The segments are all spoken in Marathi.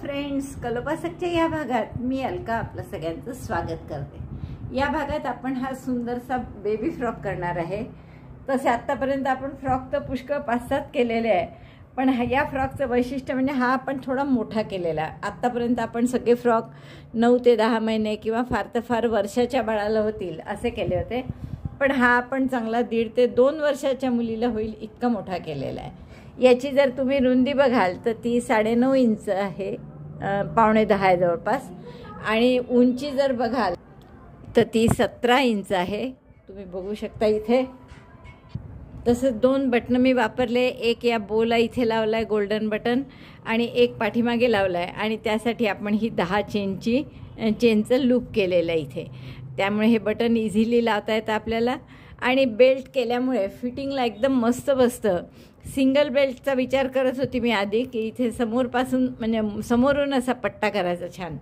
फ्रेंड्स, कलोपासकच्या या भागात मी अलका आपलं सगळ्यांचं स्वागत करते। या भागात आपण हा सुंदरसा बेबी फ्रॉक करणार आहे। तसे आतापर्यंत आपण फ्रॉक तर पुष्कळ 5-7 केलेले आहे, पण या फ्रॉकचं वैशिष्ट्य म्हणजे हा आपण थोडा मोठा केलेला आहे। आतापर्यंत आपण सगळे फ्रॉक 9 ते 10 महिने किंवा फार तर फार वर्षाच्या बाळाला होतील असे केले होते, पण हा आपण चांगला 1.5 ते 2 वर्षाच्या मुलीला होईल इतका मोठा केलेला आहे। याची जर तुम्ही रुंदी बघाल तर ती 9.5 इंच आहे, 9.15 आहे जवळपास, आणि उंची जर बघाल तर ती 17 इंच आहे। तुम्ही बघू शकता इथे। तसंच 2 बटन मी वापरले, एक या बोला इथे लावला आहे गोल्डन बटन, आणि एक पाठीमागे लावला आहे, आणि त्यासाठी आपण ही 10 चेनचं लूप केलेलं आहे इथे। त्यामुळे हे बटन इझिली लावता येतं आपल्याला, आणि बेल्ट केल्यामुळे फिटिंगला एकदम मस्त बसतं। सिंगल बेल्टचा विचार करत होती मी आधी की इथे समोरपासून म्हणजे समोरून असा पट्टा करायचा छान,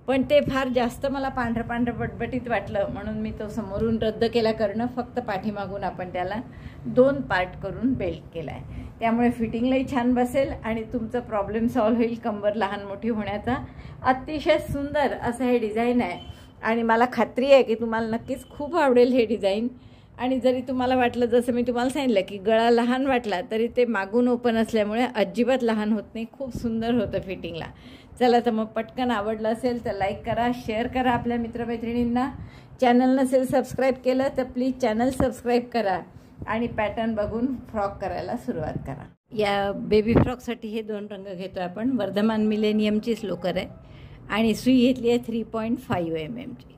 पण ते फार जास्त मला पांढरं बटबटीत वाटलं, म्हणून मी तो समोरून रद्द केला करणं। फक्त पाठीमागून आपण त्याला 2 पार्ट करून बेल्ट केला आहे, त्यामुळे फिटिंगलाही छान बसेल आणि तुमचा प्रॉब्लेम सॉल्व्ह होईल कंबर लहान मोठी होण्याचा। अतिशय सुंदर असं हे डिझाईन आहे, आणि मला खात्री आहे की तुम्हाला नक्कीच खूप आवडेल हे डिझाईन। आणि जरी तुम्हाला वाटलं, जसं मी तुम्हाला सांगितलं की गळा लहान वाटला, तरी ते मागून ओपन असल्यामुळे अजिबात लहान होत नाही, खूप सुंदर होतं फिटिंगला। चला तर मग पटकन आवडलं असेल तर लाईक करा, शेअर करा आपल्या मित्रमैत्रिणींना। चॅनल नसेल सबस्क्राईब केलं तर प्लीज चॅनल सबस्क्राईब करा, आणि पॅटर्न बघून फ्रॉक करायला सुरुवात करा। या बेबी फ्रॉकसाठी हे 2 रंग घेतो आपण। वर्धमान मिलेनियमचीच लोकर आहे, आणि सुई घेतली आहे 3.5 mm ची।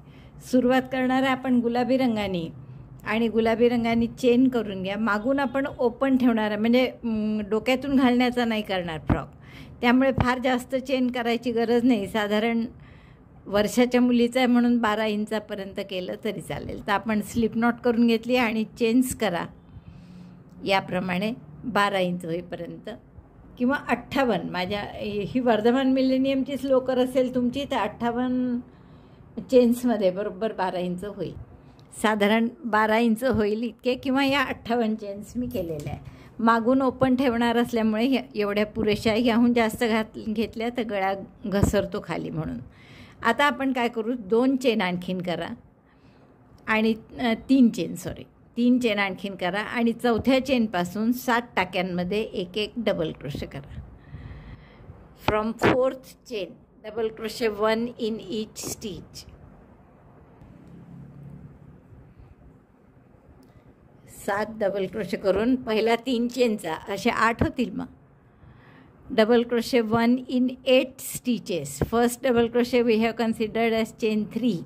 सुरुवात करणार आहे आपण गुलाबी रंगाने, आणि गुलाबी रंगाने चेन करून घ्या। मागून आपण ओपन ठेवणार आहे, म्हणजे डोक्यातून घालण्याचा नाही करणार फ्रॉक, त्यामुळे फार जास्त चेन करायची गरज नाही। साधारण वर्षाच्या मुलीचं आहे म्हणून 12 इंचापर्यंत केलं तरी चालेल। तर आपण स्लिप नॉट करून घेतली आणि चेन्स करा याप्रमाणे 12 इंच होईपर्यंत, किंवा 58। माझ्या ही वर्धमान मिलेनियमचीच लोकर असेल तुमची तर 58 चेन्समध्ये बरोबर 12 इंच होईल। साधारण 12 इंच होईल इतके, किंवा या 58 चेन्स मी केलेल्या आहे। मागून ओपन ठेवणार असल्यामुळे एवढ्या पुरेशा, ह्याहून जास्त घेतल्या तर गळा घसरतो खाली, म्हणून। आता आपण काय करू, 2 चेन आणखीन करा, आणि 3 चेन आणखीन करा, आणि चौथ्या चेनपासून 7 टाक्यांमध्ये एक डबल क्रोशे करा। From 4th chain double crochet 1 in each stitch. 7 double crochet करून पहिला 3 चेनचा असे 8 होतील। मग double crochet 1 in 8 stitches. First double crochet we have considered as chain 3,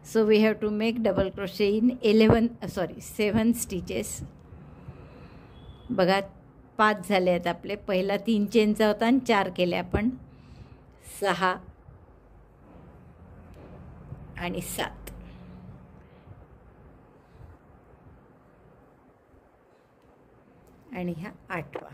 so we have to make double crochet in 7 stitches. बघा 5 झाले आहेत आपले। पहिला 3 चेनचा होता आणि 4 केले आपण, 6 आणि 7, आणि हा 8वा।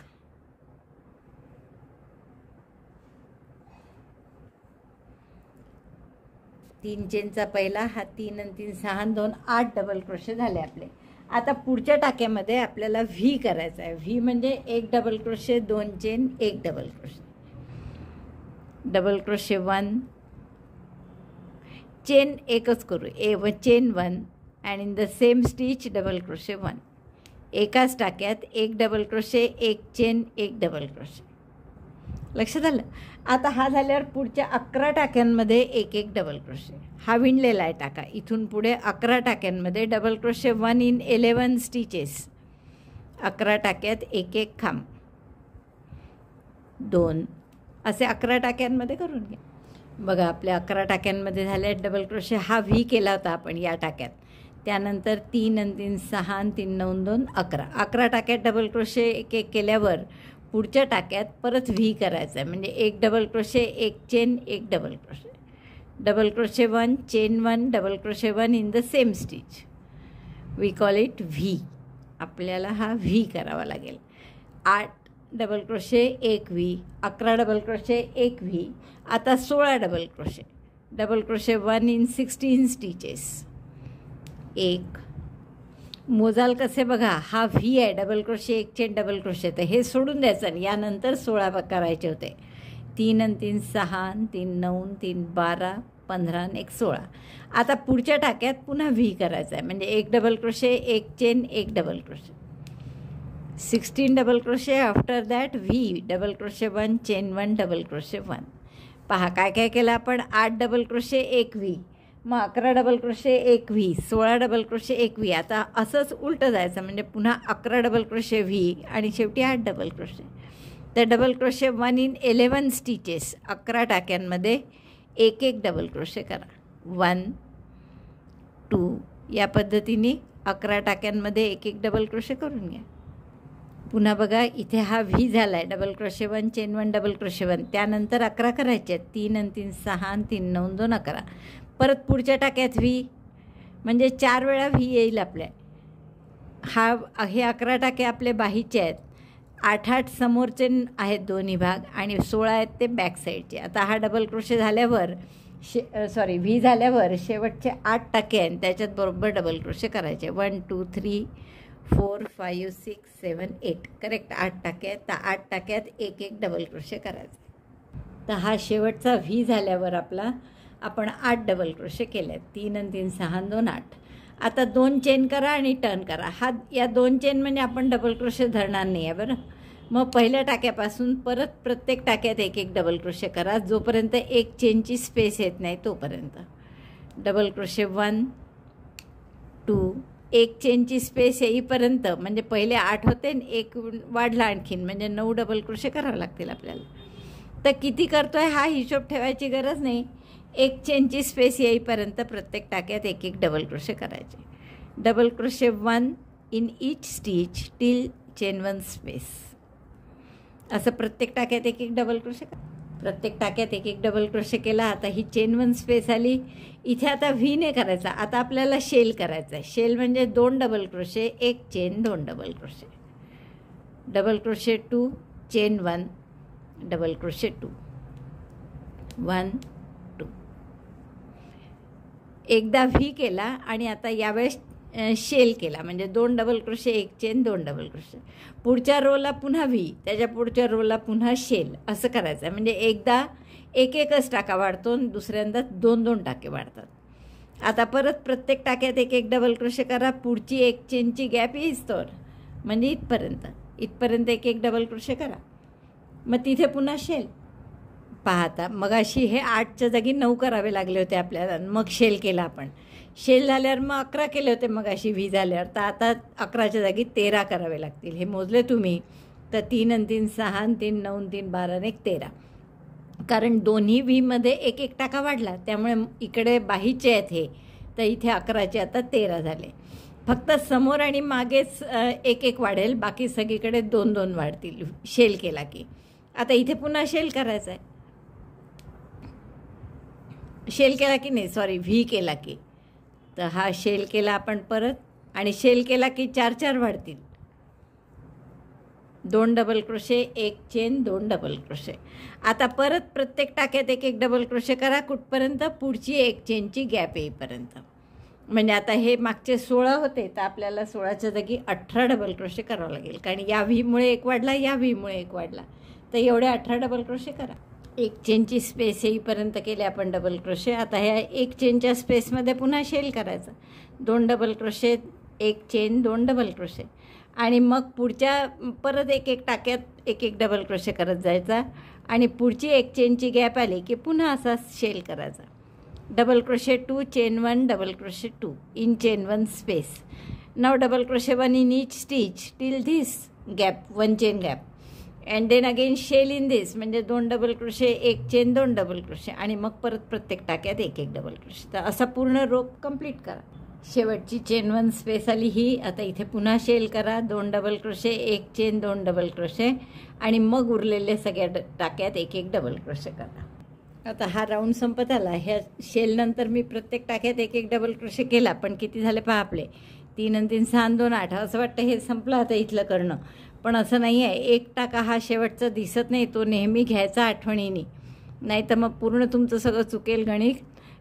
तीन चेनचा पहिला, हा 3 आणि 3 6 आणि 2 8 डबल क्रोशे झाले आपले। आता पुढच्या टाक्यामध्ये आपल्याला व्ही करायचा आहे। व्ही म्हणजे 1 double crochet, 2 chain, 1 double crochet, double crochet 1 chain, एकच करू, chain 1 and in the same stitch double crochet 1। एकाच टाक्यात 1 double crochet, 1 chain, 1 double crochet. लक्षात आलं? आता हा झाल्यावर पुढच्या 11 टाक्यांमध्ये 1 डबल क्रोशे। हा विणलेला आहे टाका। इथून पुढे 11 टाक्यांमध्ये डबल क्रोशे 1 इन 11 स्टिचेस। 11 टाक्यात 1 खांब, 2 असे 11 टाक्यांमध्ये करून घ्या। बघा आपल्या 11 टाक्यांमध्ये झाले डबल क्रोशे। हा व्ही केला होता आपण या टाक्यात, त्यानंतर 3 आणि 3 6 आणि 3 9 2 11। 11 टाक्यात डबल क्रोशे 1 केल्यावर पुढच्या टाक्यात परत व्ही करायचं आहे, म्हणजे 1 double crochet, 1 chain, 1 double crochet, double crochet 1 chain 1 double crochet 1 in the same stitch. We call it V. आपल्याला हा व्ही करावा लागेल। 8 double crochet, 1 V, 11 double crochet, 1 V. आता 16 डबल क्रोशे 1 इन 16 स्टिचेस। 1 मोजाल कसे बघा, हा व्ही आहे, double crochet, 1 chain, double crochet, तर हे सोडून द्यायचं आणि यानंतर 16 करायचे होते। 3 आणि 3 6 आणि 3 9 3 12 15 आणि 1 16. आता पुढच्या टाक्यात पुन्हा व्ही करायचा आहे, म्हणजे एक डबल क्रोशे, एक चेन, एक double crochet, 16 double crochet. After that V, double crochet 1, chain 1, double crochet 1. पहा काय काय केलं आपण. 8 डबल क्रोशे, एक व्ही, मग 11 डबल क्रोशे, एक व्ही, 16 डबल क्रोशे, एक व्ही. आता असंच उलटं जायचं, म्हणजे पुन्हा 11 डबल क्रोशे व्ही आणि शेवटी 8 डबल क्रोशे. तर डबल क्रोशे 1 इन 11 स्टिचेस, 11 टाक्यांमध्ये एक एक डबल क्रोशे करा. 1 2 या पद्धतीने 11 टाक्यांमध्ये एक एक डबल क्रोशे करून घ्या. पुन्हा बघा इथे हा व्ही झाला आहे, double crochet 1, chain 1, double crochet 1. त्यानंतर 11 करायचे आहेत, 3 आणि 3 6 आणि 3 9 2 11. परत पुढच्या टाक्यात व्ही, म्हणजे 4 वेळा व्ही येईल आपल्या. हे 11 टाके आपले बाहीचे आहेत, 8 समोरचे आहेत दोन्ही भाग आणि 16 आहेत ते बॅक साईडचे. आता हा डबल क्रोशे झाल्यावर व्ही झाल्यावर शेवटचे 8 टाके आहेत, त्याच्यात बरोबर डबल क्रोशे करायचे. 1 2 3 4 5 6 7 8, करेक्ट 8 टाके आहेत. तर 8 टाक्यात एक एक डबल क्रोशे करायचे. तर हा शेवटचा व्ही झाल्यावर आपण 8 डबल क्रोशे केले आहेत. 3 आणि 3 6 आणि 2 8. आता 2 चेन करा आणि टर्न करा. या 2 चेन म्हणजे आपण डबल क्रोशे धरणार नाही आहे बरं. मग पहिल्या टाक्यापासून परत प्रत्येक टाक्यात एक एक डबल क्रोशे करा, जोपर्यंत एक चेनची स्पेस येत नाही तोपर्यंत. डबल क्रोशे 1 2, एक चेनची स्पेस येईपर्यंत, म्हणजे पहिले 8 होते आणि एक वाढला आणखीन, म्हणजे 9 डबल क्रोशे करावे लागतील आपल्याला. तर किती करतो आहे हा हिशोब ठेवायची गरज नाही. एक चेनची स्पेस येईपर्यंत प्रत्येक टाक्यात एक एक डबल क्रोशे करायचे. Double crochet 1 in each stitch till chain 1 space. असं प्रत्येक टाक्यात एक एक डबल क्रोशे प्रत्येक टाक्यात एक एक डबल क्रोशे केला. आता ही चेन 1 स्पेस आली. इथे आता व्ही ने करायचा, आता आपल्याला शेल करायचा आहे. शेल म्हणजे 2 डबल क्रोशे, एक chain, 2 double crochet, double crochet 2, chain 1, double crochet 2, 1 2. एकदा व्ही केला आणि आता यावेळेस शेल केला, म्हणजे 2 डबल क्रोशे, एक चेन, 2 डबल क्रोशे. पुढच्या रोला पुन्हा व्ही, त्याच्या पुढच्या रोला पुन्हा शेल, असं करायचं आहे. म्हणजे एकदा एक एकच टाका वाढतो आणि दुसऱ्यांदा 2 2 टाके वाढतात. आता परत प्रत्येक टाक्यात एक एक डबल क्रोशे करा. पुढची एक चेनची गॅप येईच तर, म्हणजे इथपर्यंत एक एक डबल क्रोशे करा. मग तिथे पुन्हा शेल. पाहता मग अशी हे 8च्या जागी 9 करावे लागले होते आपल्याला, मग शेल केला आपण. शेल झाल्यावर मग 11 केले होते मग अशी व्ही झाल्यावर. तर आता 11च्या जागी 13 करावे लागतील. हे मोजले तुम्ही तर 3 आणि 3 6 आणि 3 9 3 12 आणि 1 13. कारण दोन्ही व्हीमध्ये एक एक टाका वाढला, त्यामुळे इकडे बाहीचे आहेत हे, तर इथे 11चे आता 13 झाले. फक्त समोर आणि मागेच एक एक वाढेल, बाकी सगळीकडे 2 2 वाढतील शेल केला की. आता इथे पुन्हा शेल करायचा आहे. शेल केला की नाही, व्ही केला की. तर हा शेल केला आपण परत, आणि शेल केला की 4 4 वाढतील. 2 डबल क्रोशे, एक चेन, 2 डबल क्रोशे. आता परत प्रत्येक टाक्यात एक एक डबल क्रोशे करा. कुठपर्यंत? पुढची एक चेनची गॅप येईपर्यंत. म्हणजे आता हे मागचे 16 होते, तर आपल्याला 16च्या जागी 18 डबल क्रोशे करावं लागेल, कारण या व्हीमुळे एक वाढला, या व्हीमुळे एक वाढला. तर एवढे 18 डबल क्रोशे करा. एक चेनची स्पेस येईपर्यंत केले आपण डबल क्रोशे. आता ह्या एक चेनच्या स्पेसमध्ये पुन्हा शेल करायचं. 2 डबल क्रोशे, एक चेन, 2 डबल क्रोशे. आणि मग पुढच्या परत एक एक टाक्यात एक एक डबल क्रोशे करत जायचा. आणि पुढची एक चेनची गॅप आली की पुन्हा असा शेल करायचा. Double crochet 2, chain 1, double crochet 2 in chain 1 space. Now double crochet 1 in each stitch till this gap, 1 chain gap. And then again shell in this, म्हणजे 2 डबल क्रोशे, एक चेन, 2 डबल क्रोशे. आणि मग परत प्रत्येक टाक्यात एक एक डबल क्रोशे. तर असा पूर्ण रोप कंप्लीट करा. शेवटची चेन 1 स्पेस आली ही. आता इथे पुन्हा शेल करा. 2 डबल क्रोशे, एक चेन, 2 डबल क्रोशे. आणि मग उरलेल्या सगळ्या टाक्यात एक एक डबल क्रोशे करा. आता हा राऊंड संपत आला. ह्या शेलनंतर मी प्रत्येक टाक्यात एक एक डबल क्रोशे केला, पण किती झाले पहा आपले. 3 आणि 3 6 आणि 2 8. असं वाटतं हे संपलं आता इथलं करणं, पण असं नाही आहे. एक टाका हा शेवटचा दिसत नाही, तो नेहमी घ्यायचा आठवणीने, नाही तर मग पूर्ण तुमचं सगळं चुकेल गणित.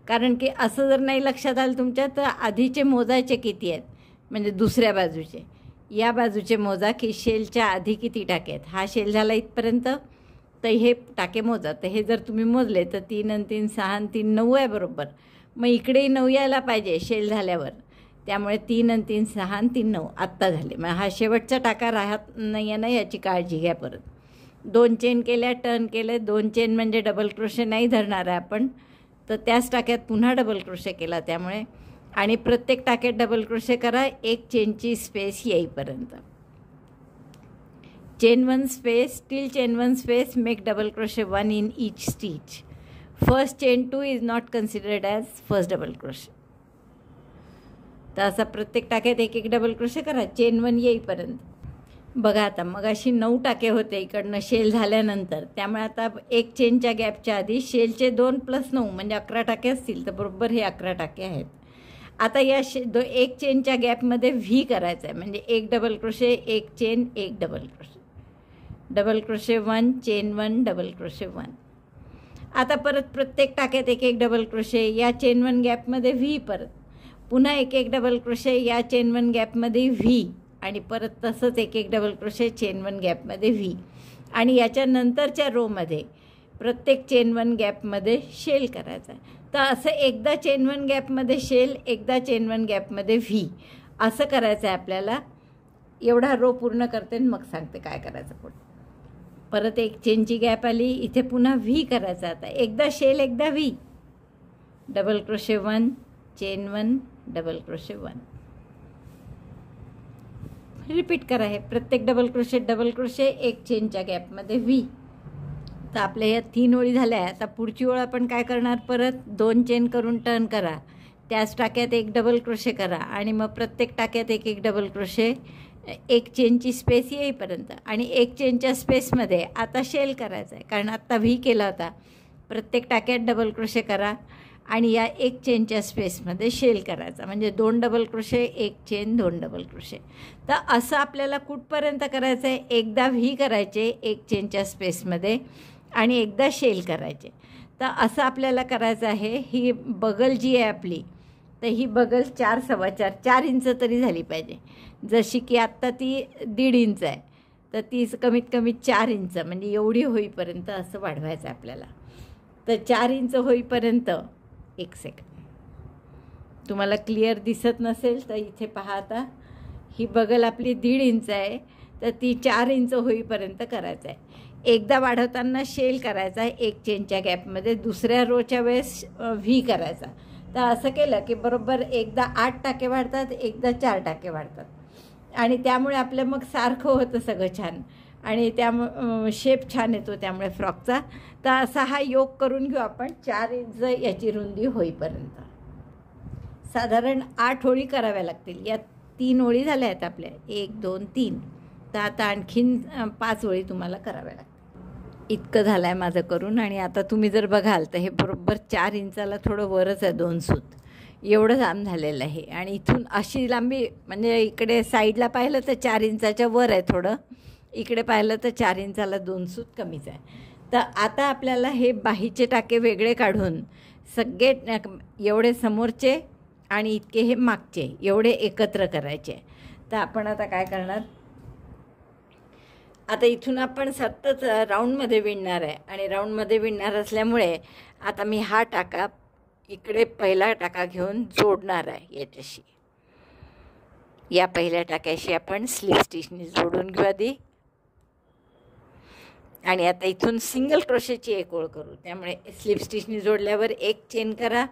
कारण की असं जर नाही लक्षात आलं तुमच्या, तर आधीचे मोजायचे किती आहेत, म्हणजे दुसऱ्या बाजूचे, या बाजूचे मोजा की शेलच्या आधी किती टाके आहेत. हा शेल झाला इथपर्यंत, तर हे टाके मोजा. तर हे जर तुम्ही मोजले तर 3 आणि 3 6 आणि 3 9 आहे बरोबर. मग इकडेही 9 यायला पाहिजे शेल झाल्यावर. त्यामुळे 3 आणि 3 6 आणि 3 9 आत्ता झाले. मग हा शेवटचा टाका राहत नाही आहे ना, याची काळजी घ्या. परत 2 चेन केल्या, टर्न केले. 2 चेन म्हणजे डबल क्रोशे नाही धरणार आहे आपण, तर त्याच टाक्यात पुन्हा डबल क्रोशे केला. त्यामुळे आणि प्रत्येक टाक्यात डबल क्रोशे करा एक चेनची स्पेस येईपर्यंत. Chain 1 space till chain 1 space make double crochet 1 in each stitch. First chain 2 is not considered as first double crochet. तर असा प्रत्येक टाक्यात एक एक डबल क्रोशे करा चेन 1 येईपर्यंत. बघा आता मग अशी 9 टाके होते इकडनं शेल झाल्यानंतर. त्यामुळे आता एक चेनच्या गॅपच्या आधी शेलचे 2 + 9 म्हणजे 11 टाके असतील. तर बरोबर हे 11 टाके आहेत. आता या एक चेनच्या गॅपमध्ये व्ही करायचं आहे. म्हणजे एक डबल क्रोशे, एक चेन, एक double crochet. Double crochet 1 chain 1 double crochet 1. आता परत प्रत्येक टाक्यात एक एक डबल क्रोशे. या चेन 1 गॅपमध्ये व्ही. परत पुन्हा एक एक डबल क्रोशे या चेन 1 गॅपमध्ये व्ही. आणि परत तसंच एक एक डबल क्रोशे चेन 1 गॅपमध्ये व्ही. आणि याच्यानंतरच्या रोमध्ये प्रत्येक चेन 1 गॅपमध्ये शेल करायचा आहे. तर असं एकदा चेन 1 गॅपमध्ये शेल, एकदा चेन 1 गॅपमध्ये व्ही असं करायचं आहे आपल्याला. एवढा रो पूर्ण करते मग सांगते काय करायचं पुढे. परत एक चेनची गॅप आली, इथे पुन्हा व्ही करायचा. आता एकदा शेल एकदा V. Double crochet 1 chain 1 double crochet 1. Repeat करा हे प्रत्येक डबल क्रोशे एक चेनच्या गॅपमध्ये व्ही. तर आपल्या या 3 ओळी झाल्या. आता पुढची ओळ आपण काय करणार, परत 2 चेन करून टर्न करा. त्याच टाक्यात एक डबल क्रोशे करा आणि मग प्रत्येक टाक्यात एक एक डबल क्रोशे एक चेनची स्पेस येईपर्यंत. आणि एक चेनच्या स्पेसमध्ये आता शेल करायचा आहे कारण आत्ता व्ही केला होता. प्रत्येक टाक्यात डबल क्रोशे करा आणि या एक चेनच्या स्पेसमध्ये शेल करायचा. म्हणजे 2 डबल क्रोशे, एक चेन, 2 डबल क्रोशे. तर असं आपल्याला कुठपर्यंत करायचं आहे, एकदा व्ही करायचे एक चेनच्या स्पेसमध्ये आणि एकदा शेल करायचे. तर असं आपल्याला करायचं आहे. ही बगल जी आहे आपली, तर ही बगल 4 सव्वा 4 इंच तरी झाली पाहिजे. जशी की आत्ता ती 1.5 इंच आहे, तर ती कमीत कमी 4 इंच म्हणजे एवढी होईपर्यंत असं वाढवायचं आपल्याला. तर 4 इंच होईपर्यंत एक सेकंड तुम्हाला क्लिअर दिसत नसेल तर इथे पहा. आता ही बगल आपली 1.5 इंच आहे, तर ती 4 इंच होईपर्यंत करायचं आहे. एकदा वाढवताना शेल करायचा आहे एक चेनच्या गॅपमध्ये, दुसऱ्या रोच्या वेळेस व्ही करायचा. तर असं केलं की बरोबर एकदा 8 टाके वाढतात, एकदा 4 टाके वाढतात. आणि त्यामुळे आपलं मग सारखं होतं सगळं छान आणि त्यामुळे शेप छान येतो त्यामुळे फ्रॉकचा. तर असा हा योग करून घेऊ आपण 4 इंच याची रुंदी होईपर्यंत. साधारण 8 ओळी कराव्या लागतील. या 3 ओळी झाल्या आहेत आपल्या, 1 2 3. तर आता आणखीन 5 ओळी तुम्हाला कराव्या लागतील. इतकं झालं आहे माझं करून. आणि आता तुम्ही जर बघाल तर हे बरोबर 4 इंचाला थोडं वरच आहे 2 सूत. एवढं लांब झालेलं आहे. आणि इथून अशी लांबी म्हणजे इकडे साईडला पाहिलं तर 4 इंचाच्या वर आहे थोडं, इकडे पाहिलं तर 4 इंचाला 2 सूत कमीच आहे. तर आता आपल्याला हे बाहीचे टाके वेगळे काढून सगळे एवढे समोरचे आणि इतके हे मागचे एवढे एकत्र करायचे. तर आपण आता काय करणार, आता इथून आपण सतत राऊंडमध्ये विणणार आहे. आणि राऊंडमध्ये विणणार असल्यामुळे आता मी हा टाका इकडे पहिला टाका घेऊन जोडणार आहे याच्याशी. या पहिल्या टाक्याशी आपण स्लीव स्टिचने जोडून घेऊ आधी. आणि आता इथून सिंगल क्रोशेची एक ओळ करू. त्यामुळे स्लीव स्टिचने जोडल्यावर एक चेन करा.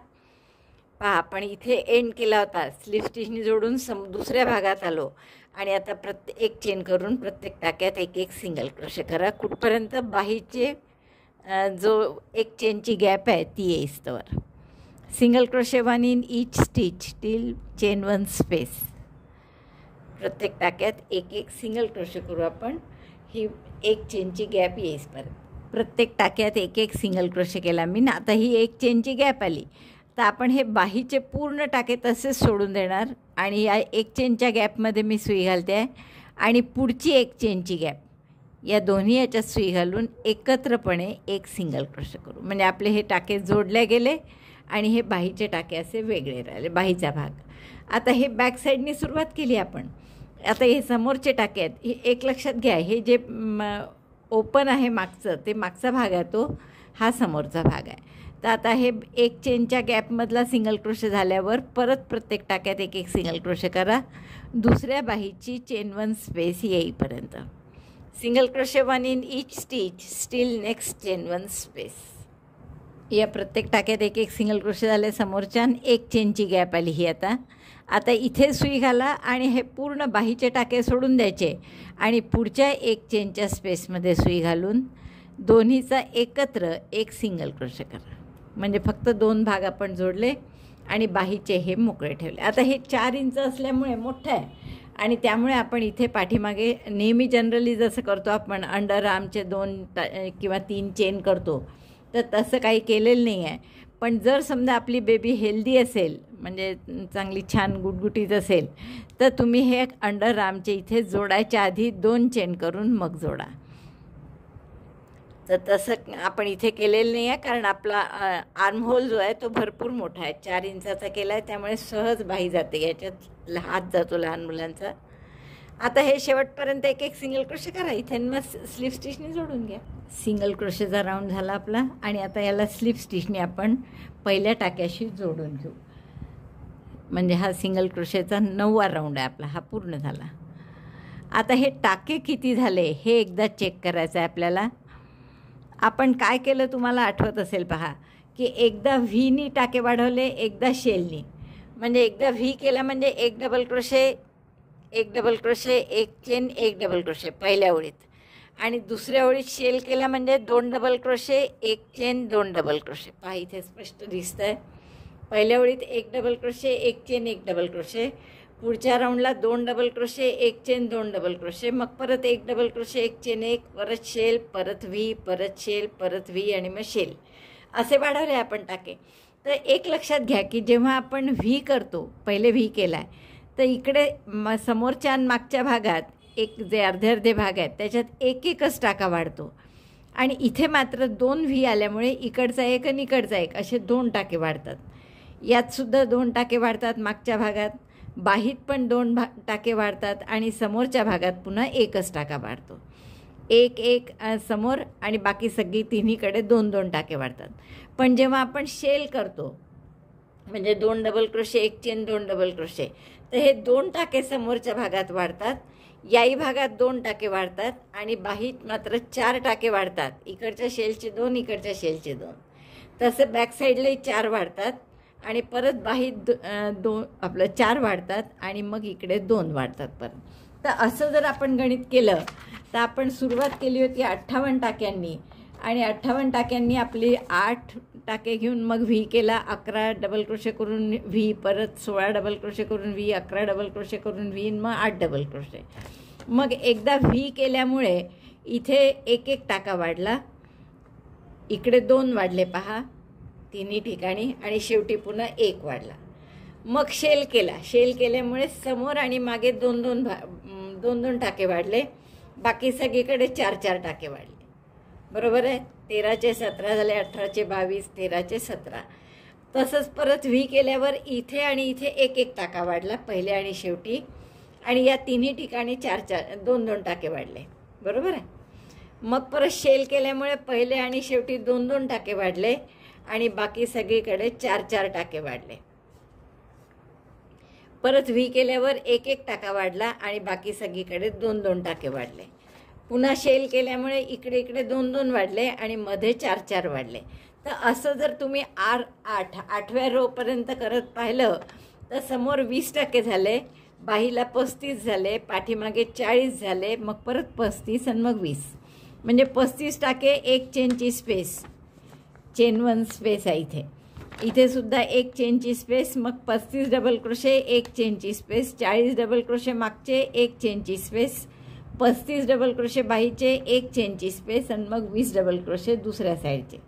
पहा आपण इथे एंड केला होता, स्लीव स्टिचने जोडून दुसऱ्या भागात आलो. आणि आता एक चेन करून प्रत्येक टाक्यात एक एक सिंगल क्रोशे करा कुठपर्यंत बाहीचे जो एक चेनची गॅप आहे ती येईस्तवर. Single crochet 1 in each stitch till chain 1 space. प्रत्येक टाक्यात एक एक सिंगल क्रोशे करू आपण. ही एक चेनची गॅप येईसपर्यंत प्रत्येक टाक्यात एक एक सिंगल क्रोशे केला मी. आता ही एक चेनची गॅप आली तर आपण हे बाहीचे पूर्ण टाके तसेच सोडून देणार. आणि या एक चेनच्या गॅपमध्ये मी सुई घालते आहे आणि पुढची एक चेनची गॅप या दोन्ही याच्यात सुई घालून एकत्रपणे एक सिंगल क्रोशे करू. म्हणजे आपले हे टाके जोडले गेले आणि हे बाहीचे टाके असे वेगळे राहिले, बाहीचा भाग. आता हे बॅक साईडनी सुरुवात केली आपण. आता हे समोरचे टाके आहेत, हे एक लक्षात घ्या, हे जे ओपन आहे मागचं, ते मागचा भाग आहे तो, हा समोरचा भाग आहे. तर आता हे एक चेनच्या गॅपमधला सिंगल क्रोशे झाल्यावर परत प्रत्येक टाक्यात एक एक सिंगल क्रोशे करा, दुसऱ्या बाहीची चेन 1 स्पेस येईपर्यंत. Single crochet 1 in each stitch, steel next chain 1 space. या प्रत्येक टाक्यात एक एक सिंगल क्रोशे झाले समोरच्या, एक चेनची गॅप आली ही. आता इथे सुई घाला आणि हे पूर्ण बाहीचे टाके सोडून द्यायचे आणि पुढच्या एक चेनच्या स्पेसमध्ये सुई घालून दोन्हीचा एकत्र एक सिंगल क्रोशे करा. म्हणजे फक्त 2 भाग आपण जोडले आणि बाहीचे हे मोकळे ठेवले. आता हे 4 इंच असल्यामुळे मोठं आहे आणि त्यामुळे आपण इथे पाठीमागे नेहमी जनरली जसं करतो आपण अंडर आर्मचे 2 किंवा 3 चेन करतो, तर तसं काही केलेलं नाही आहे. पण जर समजा आपली बेबी हेल्दी असेल, म्हणजे चांगली छान गुटगुटीत असेल, तर तुम्ही हे अंडर आर्मचे इथे जोडायच्या आधी 2 चेन करून मग जोडा. तर तसं आपण इथे केलेलं नाही आहे, कारण आपला आर्म होल जो आहे तो भरपूर मोठा आहे, 4 इंचाचा केला आहे, त्यामुळे सहज बाही जाते, याच्यात हात जातो लहान मुलांचा. आता हे शेवटपर्यंत एक एक सिंगल क्रोशे करा इथे, मग स्लीप स्टिचने जोडून घ्या. सिंगल क्रोशेचा राऊंड झाला आपला आणि आता याला स्लीप स्टिचने आपण पहिल्या टाक्याशी जोडून घेऊ. म्हणजे हा सिंगल क्रोशेचा 9वा राऊंड आहे आपला, हा पूर्ण झाला. आता हे टाके किती झाले हे एकदा चेक करायचं आहे आपल्याला. आपण काय केलं तुम्हाला आठवत असेल पहा, की एकदा व्हीनी टाके वाढवले, एकदा शेलनी. म्हणजे एकदा व्ही केला म्हणजे एक डबल क्रोशे, एक डबल क्रोशे, एक चेन, एक डबल क्रोशे पहिल्या ओळीत, आणि दुसऱ्या ओळीत शेल केला म्हणजे 2 डबल क्रोशे, एक चेन, 2 डबल क्रोशे. पहा इथे स्पष्ट दिसतं आहे. पहिल्या ओळीत एक डबल क्रोशे, एक चेन, एक डबल क्रोशे. पुढच्या राऊंडला 2 डबल क्रोशे, एक चेन, 2 डबल क्रोशे. मग परत एक डबल क्रोशे, एक चेन, एक, परत शेल, परत व्ही, परत शेल, परत व्ही आणि मग शेल. असे वाढवले आपण टाके. तर एक लक्षात घ्या की जेव्हा आपण व्ही करतो, पहिले व्ही केला आहे, तर इकडे समोरच्या आणि मागच्या भागात एक जे अर्धे अर्धे भाग आहेत त्याच्यात एक एकच टाका वाढतो, आणि इथे मात्र 2 व्ही आल्यामुळे इकडचा एक आणि इकडचा एक असे 2 टाके वाढतात. यातसुद्धा 2 टाके वाढतात, मागच्या भागात बाहीत पण 2 टाके वाढतात आणि समोरच्या भागात पुन्हा एकच टाका वाढतो. एक एक समोर आणि बाकी सगळी तिन्हीकडे 2-2 टाके वाढतात. पण जेव्हा आपण शेल करतो म्हणजे 2 डबल क्रोशे, एक चेन, 2 डबल क्रोशे, तर हे 2 टाके समोरच्या भागात वाढतात, याही भागात 2 टाके वाढतात आणि बाहीत मात्र 4 टाके वाढतात. इकडच्या शेलचे 2, इकडच्या शेलचे 2. तसं बॅक साईडलाही 4 वाढतात आणि परत बाहीत 2 आपलं 4 वाढतात आणि मग इकडे 2 वाढतात परत. तर असं जर आपण गणित केलं तर आपण सुरुवात केली होती 58 टाक्यांनी, आणि 58 टाक्यांनी आपली 8 टाके घेऊन मग व्ही केला, 11 डबल क्रोशे करून व्ही, परत 16 डबल क्रोशे करून व्ही, 11 डबल क्रोशे करून व्ही, मग 8 डबल क्रोशे. मग एकदा व्ही केल्यामुळे इथे एक एक टाका वाढला, इकडे 2 वाढले पहा तिन्ही ठिकाणी, आणि शेवटी पुन्हा 1 वाढला. मग शेल केला, शेल केल्यामुळे समोर आणि मागे 2-2 टाके वाढले, बाकी सगळीकडे 4-4 टाके वाढले. बरोबर आहे. 13चे 17 झाले, 18चे 22, 13चे 17. तसंच परत व्ही केल्यावर इथे आणि इथे एक एक टाका वाढला पहिले आणि शेवटी, आणि या तिन्ही ठिकाणी 2-2 टाके वाढले. बरोबर आहे. मग परत शेल केल्यामुळे पहिले आणि शेवटी 2-2 टाके वाढले आणि बाकी सगळीकडे 4-4 टाके वाढले. परत व्ही केल्यावर एक एक टाका वाढला आणि बाकी सगळीकडे 2-2 टाके वाढले. पुन्हा शेल केल्यामुळे इकडे इकडे 2-2 वाढले आणि मध्ये 4-4 वाढले. तर असं जर तुम्ही 8व्या रोपर्यंत करत पाहिलं तर समोर 20 टाके झाले, बाहीला 35 झाले, पाठीमागे 40 झाले, मग परत 35 आणि मग 20, म्हणजे 35 टाके, एक चेनची स्पेस, चेन 1 स्पेस आहे इथे. इथे सुद्धा एक चेनची स्पेस, मग 35 डबल क्रोशे, एक चेनची स्पेस, 40 डबल क्रोशे मागचे, एक चेनची स्पेस, 35 डबल क्रोशे बाहीचे, एक चेनची स्पेस, आणि मग 20 डबल क्रोशे दुसऱ्या साईडचे.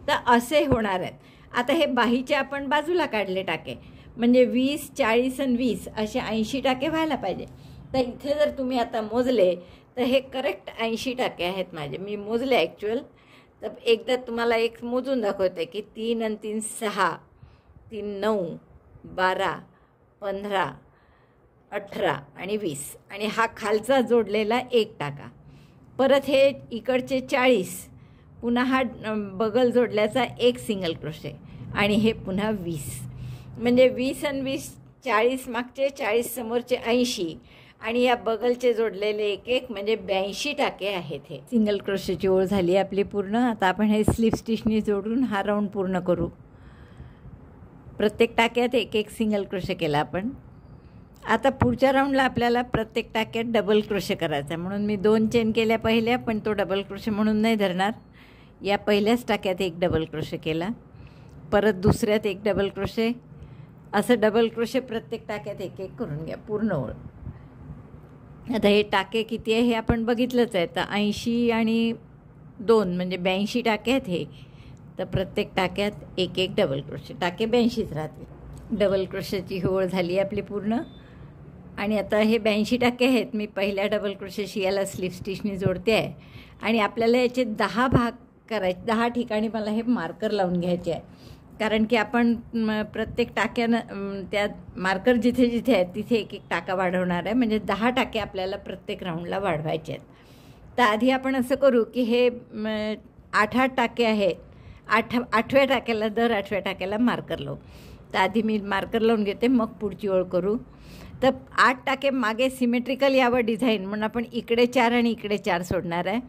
तर असे होणार आहेत. आता हे बाहीचे आपण बाजूला काढले टाके, म्हणजे 20, 40 आणि 20 असे 80 टाके व्हायला पाहिजे. तर इथे जर तुम्ही आता मोजले तर हे करेक्ट 80 टाके आहेत माझे. मी मोजले ॲक्च्युअल. तर एकदा तुम्हाला एक मोजून दाखवते की 3 आणि 3 6, 3 9, 12, 15, 18 आणि 20, आणि हा खालचा जोडलेला एक टाका. परत हे इकडचे 40, पुन्हा हा बगल जोडल्याचा एक सिंगल क्रोशे आणि हे पुन्हा 20, म्हणजे 20 आणि 20 40 मागचे, 40 समोरचे 80 आणि या बगलचे जोडलेले एक एक म्हणजे 82 टाके आहेत. हे सिंगल क्रोशेची ओळ झाली आपली पूर्ण. आता आपण हे स्लीप स्टिचनी जोडून हा राऊंड पूर्ण करू. प्रत्येक टाक्यात एक एक सिंगल क्रोशे केला आपण. आता पुढच्या राऊंडला आपल्याला प्रत्येक टाक्यात डबल क्रोशे करायचा, म्हणून मी 2 चेन केल्या पहिल्या, पण तो डबल क्रोशे म्हणून नाही धरणार. या पहिल्याच टाक्यात एक डबल क्रोशे केला, परत दुसऱ्यात एक डबल क्रोशे, असं डबल क्रोशे प्रत्येक टाक्यात एक एक करून घ्या पूर्ण ओळ. आता हे टाके किती आहे हे आपण बघितलंच आहे. तर 80 आणि 2 म्हणजे 82 टाके आहेत हे. तर प्रत्येक टाक्यात एक एक डबल क्रोशे, टाके 82च राहतील. डबल क्रोशेची ओळ झाली आपली पूर्ण. आणि आता हे 82 टाके आहेत. मी पहिल्या डबल क्रोशेशी याला स्लीप स्टिचनी जोडते आहे आणि आपल्याला याचे 10 भाग करायचे. 10 ठिकाणी मला हे मार्कर लावून घ्यायचे आहे, कारण की आपण प्रत्येक टाक्यानं त्या मार्कर जिथे जिथे आहेत तिथे एक एक टाका वाढवणार आहे, म्हणजे 10 टाके आपल्याला प्रत्येक राऊंडला वाढवायचे आहेत. तर आधी आपण असं करू की हे 8-8 टाके आहेत. 8व्या टाक्याला, दर 8व्या टाक्याला मार्कर लावू. तर आधी मी मार्कर लावून घेते, मग पुढची ओळ करू. तर 8 टाके मागे सिमेट्रिकल यावं डिझाईन म्हणून आपण इकडे 4 आणि इकडे 4 सोडणार आहे.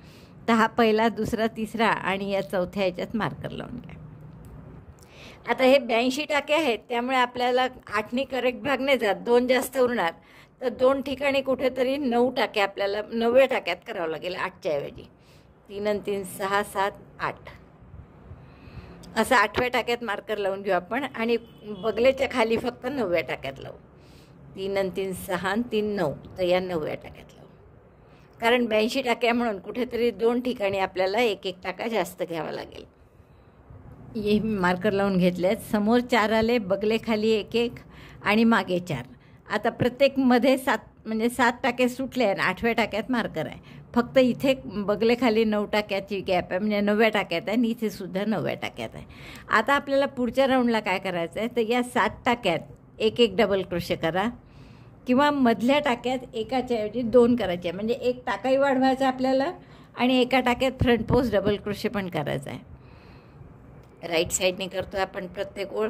तर हा पहिला, दुसरा, तिसरा आणि या चौथ्या ह्याच्यात मार्कर लावून घ्या. आता हे 82 टाके आहेत, त्यामुळे आपल्याला 8नी करेक्ट भाग नाही जात, 2 जास्त उरणार. तर 2 ठिकाणी कुठेतरी 9 टाके आपल्याला 9व्या टाक्यात करावं लागेल 8च्या ऐवजी. 3 आणि 3 6 7 8 असं 8व्या टाक्यात मार्कर लावून घेऊ आपण आणि बगलेच्या खाली फक्त 9व्या टाक्यात लावू. 3 आणि 3 6 आणि 3 9, तर या 9व्या टाक्यात लावू. कारण 82 टाक्या म्हणून कुठेतरी 2 ठिकाणी आपल्याला एक एक टाका जास्त घ्यावा लागेल. हे मार्कर लावून घेतले. समोर 4 आले, बगले खाली एक एक आणि मागे 4. आता प्रत्येक मध्ये 7 म्हणजे 7 टाके सुटले आणि 8व्या टाक्यात मार्कर आहे. फक्त इथे बगले खाली 9 टाक्याची गॅप आहे, म्हणजे 9व्या टाक्यात आहे आणि इथे सुद्धा 9व्या टाक्यात आहे. आता आपल्याला पुढच्या राऊंडला काय करायचं आहे, तर या 7 टाक्यात एक एक डबल क्रोशे करा किंवा मधल्या टाक्यात एकाच्या ऐवजी 2 करायचे, म्हणजे एक टाकाही वाढवायचा आपल्याला आणि एका टाक्यात फ्रंट पोस्ट डबल क्रोशे पण करायचा आहे. राईट साईडने करतो आपण प्रत्येक ओळ.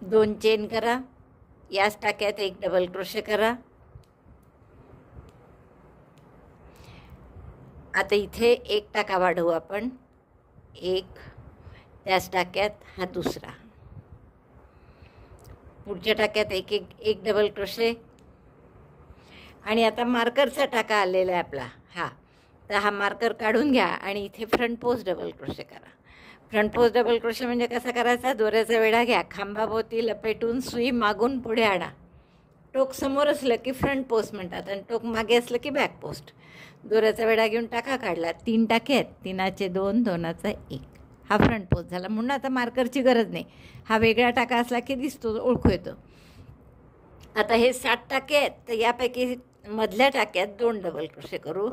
2 चेन करा, याच टाक्यात एक डबल क्रोशे करा. आता इथे एक टाका वाढवू आपण, एक, त्याच टाक्यात हा दुसरा, पुढच्या टाक्यात एक एक एक डबल क्रोशे. आणि आता मार्करचा टाका आलेला आहे आपला हा, तर हा मार्कर काढून घ्या आणि इथे फ्रंट पोस्ट डबल क्रोशे करा. फ्रंट पोस्ट डबल क्रोशे म्हणजे कसा करायचा, दोऱ्याचा वेढा घ्या, खांबाभोवती लपेटून सुई मागून पुढे आणा. टोक समोर असलं की फ्रंट पोस्ट म्हणतात आणि टोक मागे असलं की बॅक पोस्ट. दोऱ्याचा वेढा घेऊन टाका काढला. 3 टाके आहेत, 3चे 2, 2चा 1, हा फ्रंट पोस्ट झाला. म्हणून आता मार्करची गरज नाही. हा वेगळा टाका असला की दिसतो, ओळखू येतो. आता हे 7 टाके आहेत, तर यापैकी मधल्या टाक्यात 2 डबल क्रोशे करू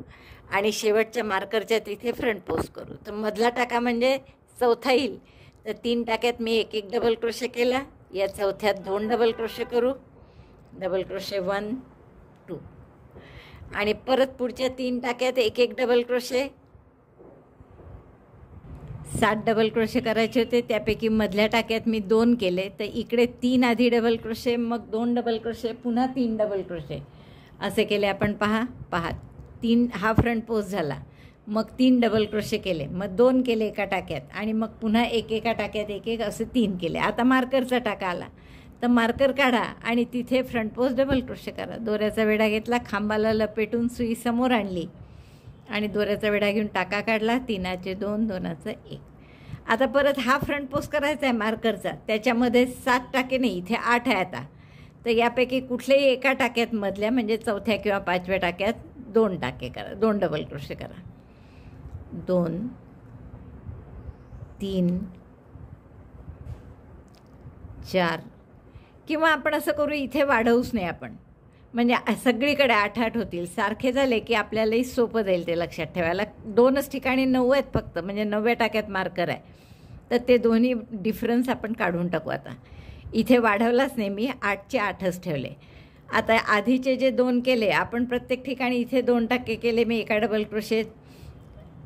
आणि शेवटच्या मार्करच्या तिथे फ्रंट पोस्ट करू. तर मधला टाका म्हणजे चौथा येईल. तर 3 टाक्यात मी एक एक डबल क्रोशे केला, या चौथ्यात 2 डबल क्रोशे करू. डबल क्रोशे 1 2 आणि परत पुढच्या 3 टाक्यात एक एक डबल क्रोशे. 7 डबल क्रोशे करायचे होते, त्यापैकी मधल्या टाक्यात मी 2 केले. तर इकडे 3 आधी डबल क्रोशे, मग 2 डबल क्रोशे, पुन्हा 3 डबल क्रोशे असे केले आपण. पहा 3 हा फ्रंट पोस्ट झाला, मग 3 डबल क्रोशे केले, मग 2 केले एका टाक्यात आणि मग पुन्हा एका टाक्यात एक एक असे 3 केले. आता मार्करचा टाका आला, तर मार्कर काढा आणि तिथे फ्रंट पोस्ट डबल क्रोशे करा. दोऱ्याचा वेढा घेतला, खांबाला लपेटून सुई समोर आणली आणि दोऱ्याचा वेढा घेऊन टाका काढला. 3चे 2, 2चा 1. आता परत हा फ्रंट पोस्ट करायचा आहे मार्करचा, त्याच्यामध्ये 7 टाके नाही, इथे 8 आहे आता. तर यापैकी कुठल्याही एका टाक्यात मधल्या म्हणजे चौथ्या किंवा 5व्या टाक्यात 2 टाके करा, 2 डबल क्रोशे करा. 2 3 4 किंवा आपण असं करू, इथे वाढवूच नाही आपण, म्हणजे सगळीकडे 8-8 होतील. सारखे झाले की आपल्यालाही सोपं जाईल ते लक्षात ठेवायला. 2च ठिकाणी 9 आहेत फक्त, म्हणजे 9व्या टाक्यात मार्कर आहे. तर ते दोन्ही डिफरन्स आपण काढून टाकू. आता इथे वाढवलाच नाही मी, 8चे 8च ठेवले. आता आधीचे जे 2 केले आपण प्रत्येक ठिकाणी इथे 2 टाके केले मी एका डबल क्रोशेत,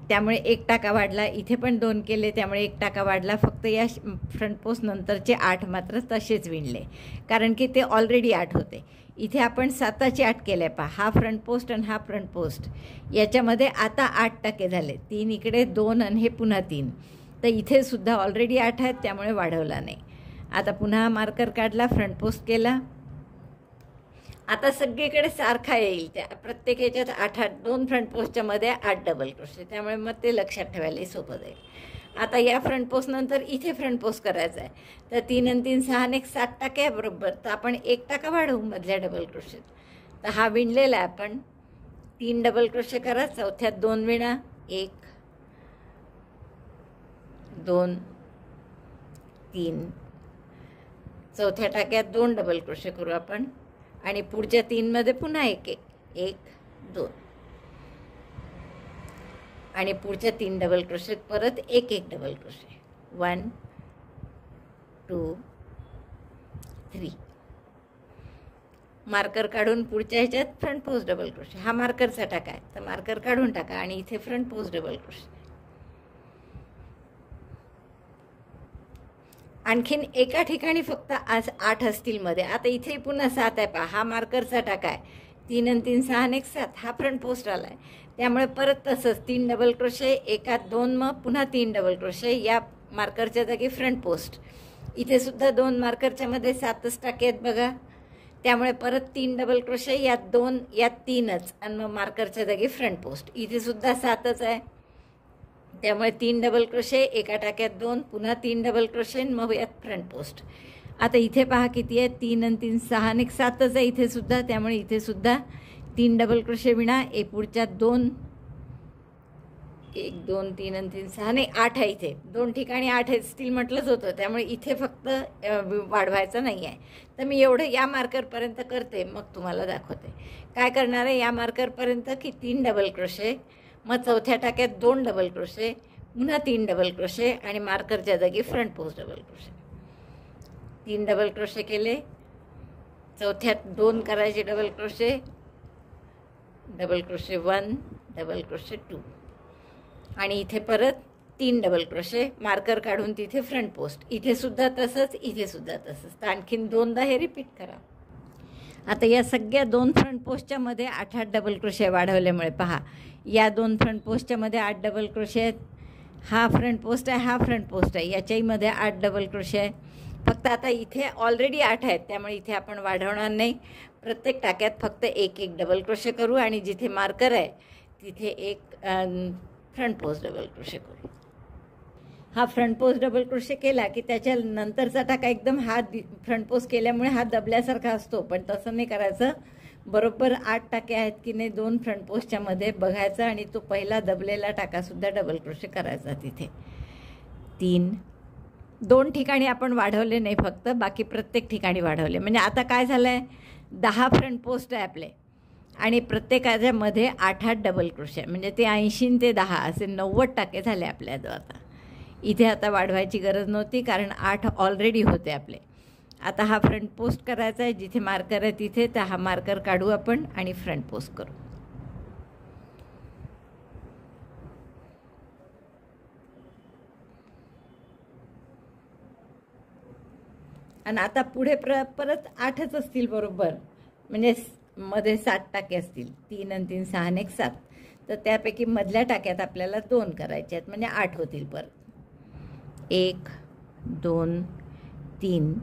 त्यामुळे 1 टाका वाढला. इथे पण 2 केले त्यामुळे 1 टाका वाढला. फक्त या फ्रंट पोस्ट नंतरचे 8 मात्र तसेच विणले, कारण की ते ऑलरेडी 8 होते. इथे आपण 7चे 8 केले पहा. हा फ्रंट पोस्ट आणि हा फ्रंट पोस्ट याच्यामध्ये आता 8 टाके झाले. 3 इकडे 2 आणि हे पुन्हा 3. तर इथे सुद्धा ऑलरेडी 8 आहेत त्यामुळे वाढवला नाही. आता पुन्हा मार्कर काढला, फ्रंट पोस्ट केला. आता सगळीकडे सारखा येईल, त्या प्रत्येक याच्यात 8 2 फ्रंट पोस्टच्या मध्ये 8 डबल क्रोशे, त्यामुळे मग ते लक्षात ठेवायलाही सोपं जाईल. आता या फ्रंट पोस्ट नंतर इथे फ्रंट पोस्ट करायचा आहे. तर 3 आणि 3 6 आणि 7 टाके आहे बरोबर. तर आपण 1 टाका वाढवू मधल्या डबल क्रोशेत. तर हा विणलेला आहे आपण. 3 डबल क्रोशे करा, चौथ्यात 2 विणा, 1 2 3. चौथ्या टाक्यात 2 डबल क्रोशे करू आपण आणि पुढच्या 3 मध्ये पुन्हा 1 1 2 आणि पुढच्या 3 डबल क्रोशेत परत 1 1 डबल क्रोशे. 1 2 3. मार्कर काढून पुढच्या ह्याच्यात फ्रंट पोस्ट डबल क्रोशे. हा मार्करचा टाका आहे तर मार्कर काढून टाका आणि इथे फ्रंट पोस्ट डबल क्रोशे. आणखीन एका ठिकाणी फक्त आज 8 असतील मध्ये. आता इथे पुन्हा 7 आहे पहा. हा मार्करचा टाका आहे. 3 आणि 3 6 आणि 1 7. हा फ्रंट पोस्ट आला आहे त्यामुळे परत तसंच 3 डबल क्रोशे, एकात 2, मग पुन्हा 3 डबल क्रोशे. या मार्करच्या जागी फ्रंट पोस्ट. इथे सुद्धा 2 मार्करच्या मध्ये 7च टाके आहेत बघा, त्यामुळे परत 3 डबल क्रोशे, यात 2 यात 3च आणि मग मार्करच्या जागी फ्रंट पोस्ट. इथे सुद्धा 7च आहे त्यामुळे 3 डबल क्रोशे, एका टाक्यात 2, पुन्हा 3 डबल क्रोशे, मग यात फ्रंट पोस्ट. आता इथे पहा किती आहे, 3 आणि 3 6 आणि 7च आहे इथे सुद्धा, त्यामुळे इथे सुद्धा 3 डबल क्रोशे विणा. पुढच्या 2 1 2 3 आणि 3 6 नाही 8 आहे. इथे 2 ठिकाणी 8 आहे स्टील म्हटलंच होतं, त्यामुळे इथे फक्त वाढवायचं नाही आहे. तर मी एवढं या मार्करपर्यंत करते, मग तुम्हाला दाखवते काय करणार आहे. या मार्करपर्यंत की 3 डबल क्रोशे, मग चौथ्या टाक्यात 2 डबल क्रोशे, पुन्हा 3 डबल क्रोशे आणि मार्करच्या जागी front post double crochet. 3 double crochet केले, चौथ्यात 2 करायचे double crochet, double crochet 1 double crochet 2 आणि इथे परत 3 डबल क्रोशे. मार्कर काढून तिथे फ्रंट पोस्ट. इथे सुद्धा तसंच, इथे सुद्धा तसंच. तर आणखीन 2दा हे रिपीट करा. आता या सगळ्या 2 फ्रंट पोस्टच्या मध्ये 8 8 डबल क्रोशे वाढवल्यामुळे पहा या 2 फ्रंट पोस्टच्या मध्ये 8 डबल क्रोशे आहेत. हा फ्रंट पोस्ट आहे, हा फ्रंट पोस्ट आहे, याच्याही मध्ये 8 डबल क्रोशे आहे. फक्त आता इथे ऑलरेडी 8 आहेत त्यामुळे इथे आपण वाढवणार नाही. प्रत्येक टाक्यात फक्त 1 1 डबल क्रोशे करू आणि जिथे मार्कर आहे तिथे 1 फ्रंट पोस्ट डबल क्रोशे करू. हा फ्रंट पोस्ट डबल क्रोशे केला की त्याच्या नंतरचा टाका एकदम हा फ्रंट पोस्ट केल्यामुळे हा दबल्यासारखा असतो, पण तसं नाही करायचं. बरोबर 8 टाके आहेत की नाही 2 फ्रंट पोस्टच्या मध्ये बघायचं आणि तो पहिला दबलेला टाकासुद्धा डबल क्रोशे करायचा. तिथे 3 2 ठिकाणी आपण वाढवले नाही, फक्त बाकी प्रत्येक ठिकाणी वाढवले. म्हणजे आता काय झालं आहे, 10 फ्रंट पोस्ट आहे आपले आणि प्रत्येकाच्या मध्ये 8 8 डबल क्रोशे, म्हणजे ते 80 ते 10 असे 90 टाके झाले आपल्याजवळ. आता इथे आता वाढवायची गरज नव्हती कारण 8 ऑलरेडी होते आपले. आता हा फ्रंट पोस्ट करायचा आहे, जिथे मार्कर आहे तिथे. तर हा मार्कर काढू आपण आणि फ्रंट पोस्ट करू. आणि आता पुढे परत 8च असतील बरोबर, म्हणजे मध्ये 7 टाके असतील. 3 आणि 3 6 आणि 1 7. तर त्यापैकी मधल्या टाक्यात आपल्याला 2 करायचे आहेत, म्हणजे 8 होतील परत. 1 2 3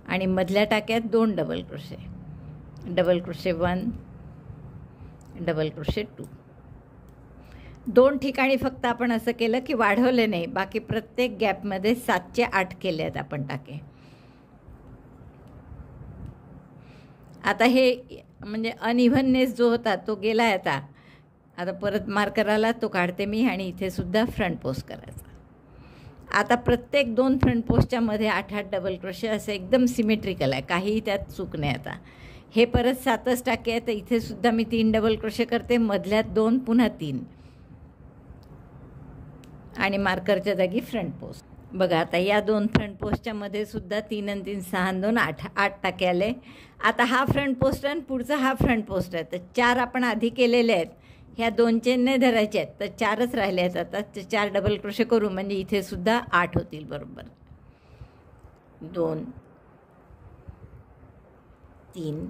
आणि मधल्या टाक्यात 2 double crochet, double crochet 1 double crochet 2. 2 ठिकाणी फक्त आपण असं केलं की वाढवले नाही, बाकी प्रत्येक गॅपमध्ये 7चे 8 केले आहेत आपण टाके. आता हे म्हणजे अनइव्हननेस जो होता तो गेला आहे. आता परत मार्कर आला तो काढते मी आणि इथे सुद्धा फ्रंट पोस्ट करायचा. आता प्रत्येक 2 फ्रंट पोस्टच्या मध्ये 8 8 डबल क्रोशे असं एकदम सिमेट्रिकल आहे, काहीही त्यात चूक नाही. आता हे परत 7च टाके आहे, तर इथे सुद्धा मी 3 डबल क्रोशे करते, मधल्यात 2 पुन्हा 3 आणि मार्करच्या जागी फ्रंट पोस्ट. बघा आता या 2 फ्रंट पोस्टच्या मध्ये सुद्धा 3 आणि 3 6 आणि 2 8 टाके आले. आता हा फ्रंट पोस्ट आहे आणि पुढचा हा फ्रंट पोस्ट आहे. तर 4 आपण आधी केलेले आहेत. ह्या 2 चेन नाही धरायचे आहेत, तर 4च राहिले आहेत. आता 4 डबल क्रोशे करू म्हणजे इथे सुद्धा 8 होतील बरोबर. 2 3.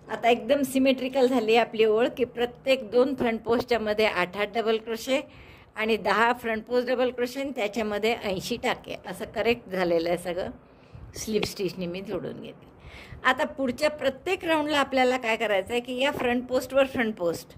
आता एकदम सिमेट्रिकल झाली आपली ओळ की प्रत्येक 2 फ्रंट पोस्टच्या मध्ये 8 डबल क्रोशे आणि 10 फ्रंट पोस्ट डबल क्रोशे आणि त्याच्यामध्ये 80 टाके. असं करेक्ट झालेलं आहे सगळं. स्लिप स्टिचने मी जोडून घेते. आता पुढच्या प्रत्येक राऊंडला आपल्याला काय करायचं आहे की या फ्रंट पोस्टवर फ्रंट पोस्ट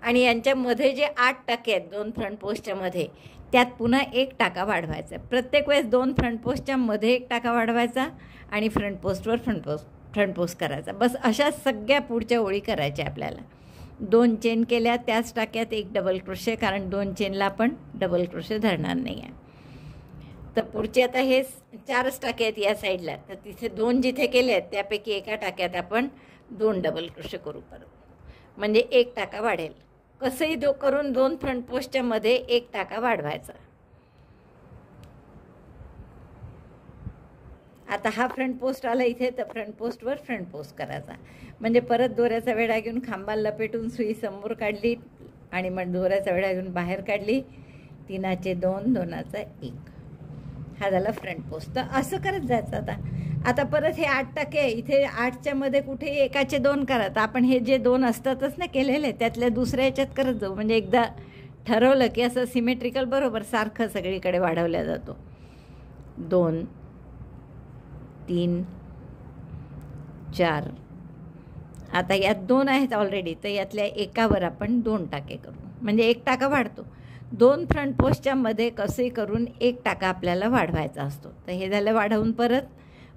आणि यांच्यामध्ये जे 8 टाके आहेत 2 फ्रंट पोस्टच्या मध्ये, त्यात पुन्हा 1 टाका वाढवायचा. प्रत्येक वेळेस 2 फ्रंट पोस्टच्या मध्ये 1 टाका वाढवायचा आणि फ्रंट पोस्टवर फ्रंट पोस्ट करायचा. बस अशा सगळ्या पुढच्या ओळी करायच्या आपल्याला. 2 चेन केल्या त्याच टाक्यात 1 डबल क्रोशे, कारण 2 चेनला आपण डबल क्रोशे धरणार नाही आहे. तर पुढचे आता हे 4च टाके आहेत या साईडला, तर तिथे 2 जिथे केले आहेत त्यापैकी एका टाक्यात आपण 2 डबल क्रोशे करू परत, म्हणजे 1 टाका वाढेल. कसंही करून 2 फ्रंट पोस्टच्या मध्ये 1 टाका वाढवायचा. आता हा फ्रंट पोस्ट आला इथे, तर फ्रंट पोस्टवर फ्रंट पोस्ट करायचा. म्हणजे परत दोऱ्याचा वेढा घेऊन खांबाला लपेटून सुई समोर काढली आणि मग दोऱ्याचा वेढा घेऊन बाहेर काढली. 3चे 2 2चा 1. हा झाला फ्रंट पोस्ट. तर असं करत जायचं. आता परत हे 8 टाके इथे 8च्या मध्ये कुठेही 1चे 2 करा. तर आपण हे जे 2 असतातच ना केलेले त्यातल्या दुसऱ्या याच्यात करत जाऊ. म्हणजे एकदा ठरवलं की असं सिमेट्रिकल बरोबर सारखं सगळीकडे वाढवला जातो. 2 3 4. आता यात 2 आहेत ऑलरेडी, तर यातल्या एकावर आपण 2 टाके करू म्हणजे 1 टाका वाढतो. 2 फ्रंट पोस्टच्या मध्ये कसे करून 1 टाका आपल्याला वाढवायचा असतो. तर हे झालं वाढवून परत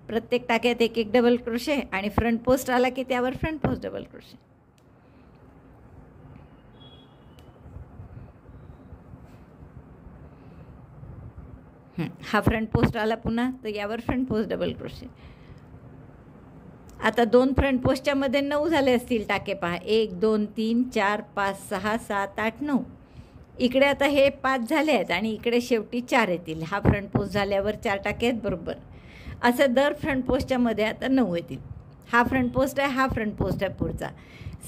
प्रत्येक टाक्यात 1 डबल क्रोशे आणि फ्रंट पोस्ट आला की त्यावर फ्रंट पोस्ट डबल क्रोशे. हा फ्रंट पोस्ट आला पुन्हा, तर यावर फ्रंट पोस्ट डबल क्रोशे. आता 2 फ्रंट पोस्टच्या मध्ये 9 झाले असतील टाके. पहा 1 2 3 4 5 6 7 8 9. इकडे आता हे 5 झाले आहेत आणि इकडे शेवटी 4 येतील. हा फ्रंट पोस्ट झाल्यावर 4 टाके आहेत बरोबर. असं दर फ्रंट पोस्टच्या मध्ये आता 9 येतील. हा फ्रंट पोस्ट आहे, हा फ्रंट पोस्ट आहे पुढचा.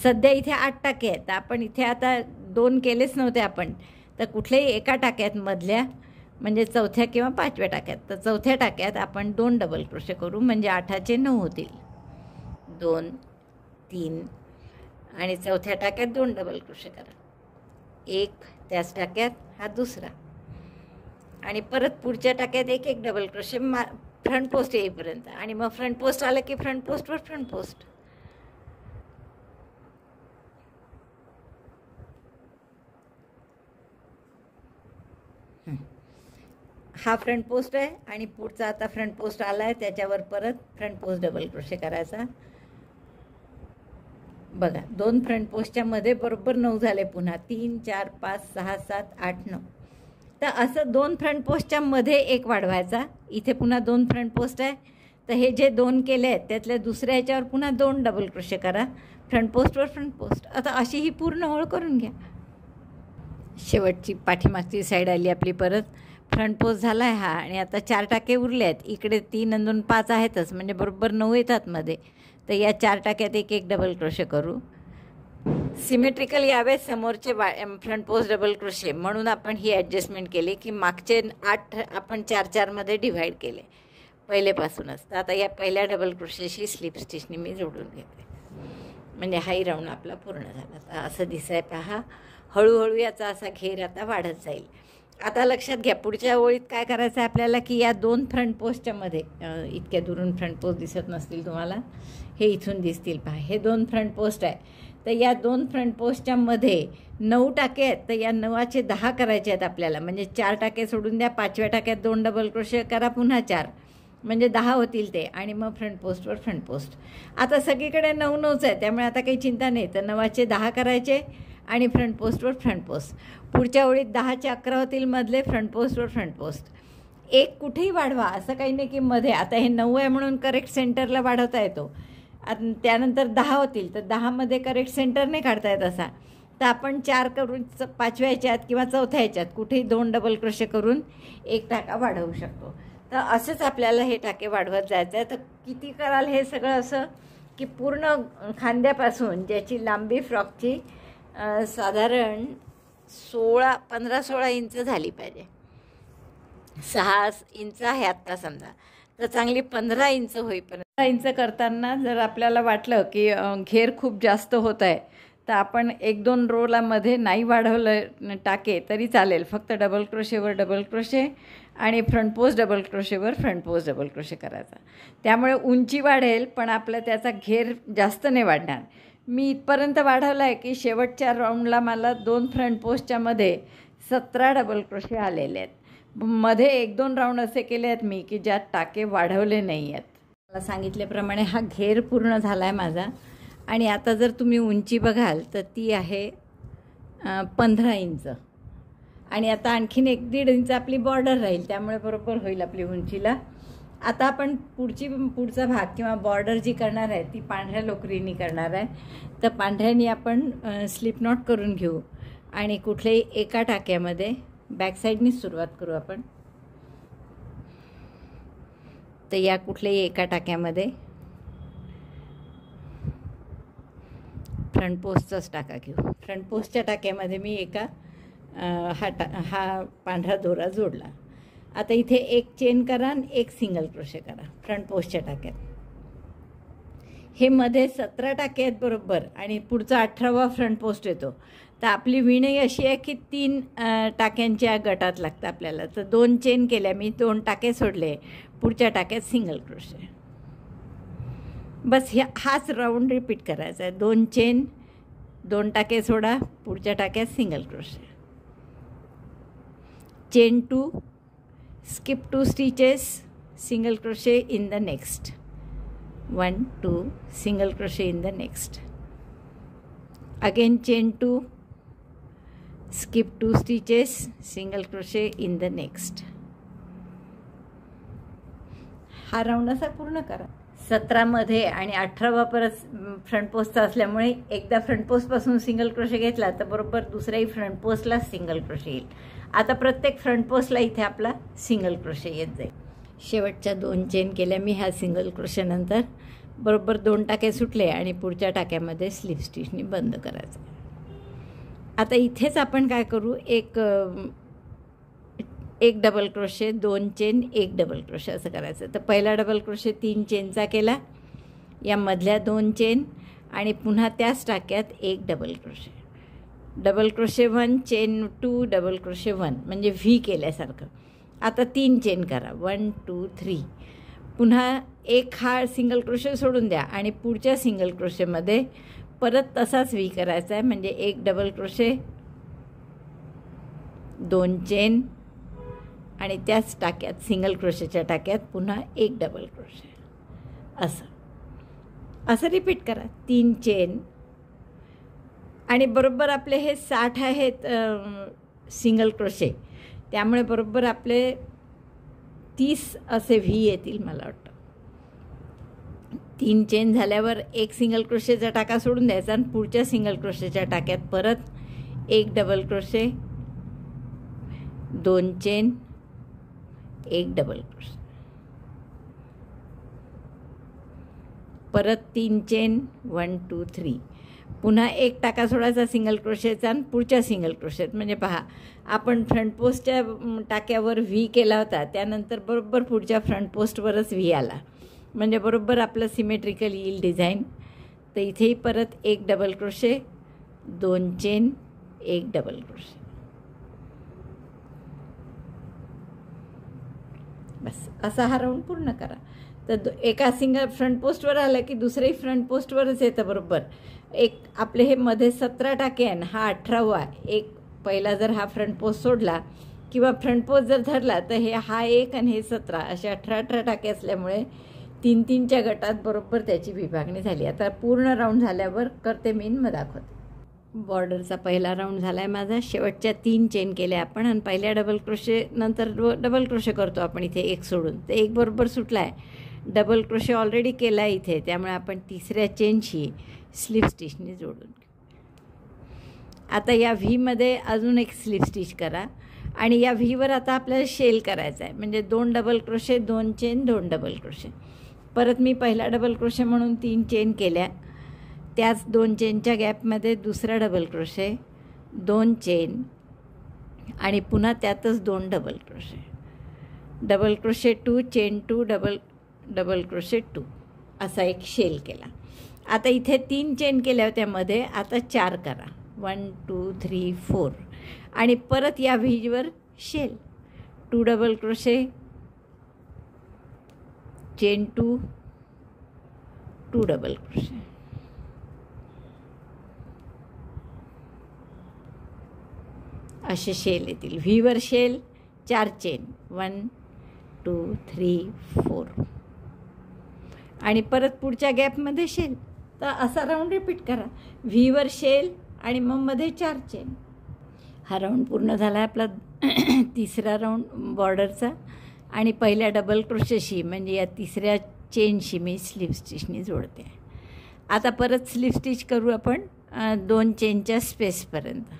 सध्या इथे 8 टाके आहेत. आपण इथे आता 2 केलेच नव्हते आपण, तर कुठल्याही एका टाक्यात मधल्या म्हणजे 4थ्या किंवा 5व्या टाक्यात, तर 4थ्या टाक्यात आपण 2 डबल क्रोशे करू म्हणजे 8चे 9 होतील. 2 3 आणि 4थ्या टाक्यात 2 डबल क्रोशे करा. 1 त्याच टाक्यात हा दुसरा आणि परत पुढच्या टाक्यात 1 डबल क्रोशे फ्रंट पोस्ट येईपर्यंत. आणि मग फ्रंट पोस्ट आलं की फ्रंट पोस्टवर फ्रंट पोस्ट. हा फ्रंट पोस्ट आहे आणि पुढचा आता फ्रंट पोस्ट आला आहे त्याच्यावर परत फ्रंट पोस्ट डबल क्रोशे करायचा. बघा 2 फ्रंट पोस्टच्या मध्ये बरोबर 9 झाले. पुन्हा 3 4 5 6 7 8 9. तर असं 2 फ्रंट पोस्टच्या मध्ये 1 वाढवायचा. इथे पुन्हा 2 फ्रंट पोस्ट आहे, तर हे जे 2 केले आहेत त्यातल्या दुसऱ्या ह्याच्यावर पुन्हा 2 डबल क्रोशे करा. फ्रंट पोस्टवर फ्रंट पोस्ट. आता अशी ही पूर्ण ओळ करून घ्या. शेवटची पाठीमागची साईड आली आपली. परत फ्रंट पोस्ट झाला आहे हा आणि आता 4 टाके उरले आहेत. इकडे 3 आणि 2 5 आहेतच म्हणजे बरोबर 9 येतात मध्ये. तर या 4 टाक्यात 1 डबल क्रोशे करू. सिमेट्रिकल यावे समोरचे फ्रंट पोस्ट डबल क्रोशे, म्हणून आपण ही ॲडजस्टमेंट केली की मागचे 8 आपण 4 मध्ये डिव्हाइड केले पहिलेपासूनच. तर आता या पहिल्या डबल क्रोशेशी स्लिप स्टिचने मी जोडून घेते म्हणजे हाही राऊंड आपला पूर्ण झाला. तर असं दिसाय पहा. हळूहळू याचा असा घेर आता वाढत जाईल. आता लक्षात घ्या पुढच्या ओळीत काय करायचं आहे आपल्याला की या 2 फ्रंट पोस्टच्या मध्ये इतक्या दुरून फ्रंट पोस्ट दिसत नसतील तुम्हाला, हे इथून दिसतील पहा. हे 2 फ्रंट पोस्ट आहे. तर या 2 फ्रंट पोस्टच्या मध्ये 9 टाके आहेत. तर या 9चे 10 करायचे आहेत आपल्याला. म्हणजे 4 टाके सोडून द्या. 5व्या टाक्यात 2 डबल क्रोशे करा पुन्हा 4 म्हणजे 10 होतील ते. आणि मग फ्रंट पोस्टवर फ्रंट पोस्ट. आता सगळीकडे 9 9च आहे त्यामुळे आता काही चिंता नाही. तर 9चे 10 करायचे आणि फ्रंट पोस्टवर फ्रंट पोस्ट. पुढच्या ओळीत 10चे 11 होतील मधले फ्रंट पोस्टवर फ्रंट पोस्ट. 1 कुठेही वाढवा असं काही नाही की मध्ये. आता हे 9 आहे म्हणून करेक्ट सेंटरला वाढवता येतो. त्यानंतर 10 होतील तर 10 मध्ये करेक्ट सेंटर नाही काढता येत असा. तर आपण 4 करून 5व्या ह्याच्यात किंवा 4थ्या ह्याच्यात कुठेही 2 डबल क्रोशे करून एक टाका वाढवू शकतो. तर असंच आपल्याला हे टाके वाढवत जायचं आहे. तर किती कराल हे सगळं असं की पूर्ण खांद्यापासून ज्याची लांबी फ्रॉकची साधारण 15-16 इंच झाली पाहिजे. 6 इंच आहे आत्ता समजा, तर चांगली 15 इंच होईपर्यंत. 15 इंच करताना जर आपल्याला वाटलं की घेर खूप जास्त होत आहे, तर आपण 1-2 रोलामध्ये नाही वाढवलं टाके तरी चालेल. फक्त डबल क्रोशेवर डबल क्रोशे आणि front post double क्रोशेवर front post double crochet करायचा. त्यामुळे उंची वाढेल, पण आपलं त्याचा घेर जास्त नाही वाढणार. मी इथपर्यंत वाढवलं आहे की शेवटच्या राऊंडला मला 2 फ्रंट पोस्टच्या मध्ये 17 डबल क्रोशे आलेले आहेत. मध्ये 1-2 राऊंड असे केले आहेत मी की ज्यात टाके वाढवले नाही आहेत. मला सांगितल्याप्रमाणे हा घेर पूर्ण झाला आहे माझा. आणि आता जर तुम्ही उंची बघाल तर ती आहे 15 इंच. आणि आता आणखीन 1-1.5 इंच आपली बॉर्डर राहील, त्यामुळे बरोबर होईल आपली उंचीला. आता आपण पुढचा भाग किंवा बॉर्डर जी करणार आहे ती पांढऱ्या लोकरीनी करणार आहे. तर पांढऱ्यानी आपण स्लिप नॉट करून घेऊ आणि कुठल्याही एका टाक्यामध्ये बॅक साईडनी सुरुवात करू आपण. तर या कुठल्याही एका टाक्यामध्ये फ्रंट पोस्टचाच टाका घेऊ. फ्रंट पोस्टच्या टाक्यामध्ये मी एका हा पांढरा दोरा जोडला. आता इथे एक चेन करा आणि एक सिंगल क्रोशे करा फ्रंट पोस्टच्या टाक्यात. हे मध्ये 17 टाके आहेत बरोबर आणि पुढचा 18वा फ्रंट पोस्ट येतो. तर आपली विणही अशी आहे की 3 टाक्यांच्या गटात लागतं आपल्याला. तर 2 चेन केल्या मी, 2 टाके सोडले, पुढच्या टाक्यात सिंगल क्रोशे. बस हाच राऊंड रिपीट करायचा आहे. 2 चेन, 2 टाके सोडा, पुढच्या टाक्यात single crochet. Chain 2, skip 2 stitches, single crochet in the next 1 2 single crochet in the next. Again chain 2, skip 2 stitches, single crochet in the next. हा राऊंड असा पूर्ण करा. 17 मध्ये आणि 18वा परत फ्रंट पोस्टचा असल्यामुळे एकदा फ्रंट पोस्टपासून सिंगल क्रोशे घेतला तर बरोबर दुसऱ्याही फ्रंट पोस्टला सिंगल क्रोशे येईल. आता प्रत्येक फ्रंट पोस्टला इथे आपला सिंगल क्रोशे येत जाईल. शेवटच्या 2 चेन केल्या मी ह्या सिंगल क्रोशेनंतर. बरोबर 2 टाके सुटले आणि पुढच्या टाक्यामध्ये स्लिप स्टिचनी बंद करायचं. आता इथेच आपण काय करू, एक double crochet, 2 chain, 1 double crochet असं करायचं. तर पहिला डबल क्रोशे 3 चेनचा केला, या मधल्या 2 चेन आणि पुन्हा त्याच टाक्यात 1 double crochet. Double crochet 1 chain 2 double crochet 1 म्हणजे व्ही केल्यासारखं. आता 3 चेन करा, 1 2 3. पुन्हा एक हा सिंगल क्रोशे सोडून द्या आणि पुढच्या सिंगल क्रोशेमध्ये परत तसाच व्ही करायचा आहे. म्हणजे 1 डबल क्रोशे, 2 चेन आणि त्याच टाक्यात सिंगल क्रोशेच्या टाक्यात पुन्हा 1 डबल क्रोशे. असं रिपीट करा. 3 चेन आणि बरोबर आपले हे 60 आहेत सिंगल क्रोशे, त्यामुळे बरोबर आपले 30 असे व्ही येतील मला वाटतं. 3 चेन झाल्यावर एक सिंगल क्रोशेचा टाका सोडून द्यायचा आणि पुढच्या सिंगल क्रोशेच्या टाक्यात परत 1 double crochet, 2 chain, 1 double crochet, परत 3 चेन, 1 2 3. पुन्हा एक टाका सोडायचा सिंगल क्रोशेचा आणि पुढच्या सिंगल क्रोशेत. म्हणजे पहा, आपण फ्रंट पोस्टच्या टाक्यावर व्ही केला होता, त्यानंतर बरोबर पुढच्या फ्रंट पोस्टवरच व्ही आला. म्हणजे बरोबर आपलं सिमेट्रिकल येईल डिझाईन. तर इथेही परत 1 double crochet, 2 chain, 1 double crochet. बस असा हा राऊंड पूर्ण करा. तर एका सिंगल फ्रंट पोस्टवर आलं की दुसरेही फ्रंट पोस्टवरच येतं बरोबर. एक आपले हे मध्ये 17 टाके आहे, हा 18वा. एक पहिला जर हा फ्रंट पोस्ट सोडला किंवा फ्रंट पोस्ट जर धरला तर हे हा 1 आणि हे 17 असे 18 टाके असल्यामुळे 3-3च्या गटात बरोबर त्याची विभागणी झाली. आता पूर्ण राऊंड झाल्यावर करते मी मग दाखवते. बॉर्डरचा पहिला राऊंड झाला आहे माझा. शेवटच्या 3 चेन केल्या आपण आणि पहिल्या डबल क्रोशे नंतर डबल क्रोशे करतो आपण इथे एक सोडून. तर एक बरोबर सुटला आहे. डबल क्रोशे ऑलरेडी केला आहे इथे, त्यामुळे आपण तिसऱ्या चेनशी स्लिप स्टिचनी जोडून घेऊ. आता या व्हीमध्ये अजून एक स्लिप स्टिच करा आणि या व्हीवर आता आपल्याला शेल करायचा आहे, म्हणजे 2 double crochet, 2 chain, 2 double crochet. परत मी पहिला डबल क्रोशे म्हणून 3 चेन केल्या, त्याच 2 चेनच्या गॅपमध्ये दुसरा डबल क्रोशे, 2 चेन आणि पुन्हा त्यातच 2 double crochet. Double crochet 2, chain 2, double crochet 2 असा एक शेल केला. आता इथे 3 चेन केल्या होत्या मध्ये, आता 4 करा. 1 2 3 4 आणि परत या व्हीवर shell. 2 double crochet, chain 2, 2 double crochet. असे शेल येतील. व्हीवर शेल, 4 चेन, 1 2 3 4 आणि परत पुढच्या गॅपमध्ये शेल. तर असा राऊंड रिपीट करा. व्हीवर शेल आणि मग मध्ये 4 चेन. हा राऊंड पूर्ण झाला आपला तिसरा राऊंड बॉर्डरचा. आणि पहिल्या डबल क्रोशेशी म्हणजे या तिसऱ्या चेनशी मी स्लिप स्टिचनी जोडते. आता परत स्लिप स्टिच करू आपण 2 चेनच्या स्पेसपर्यंत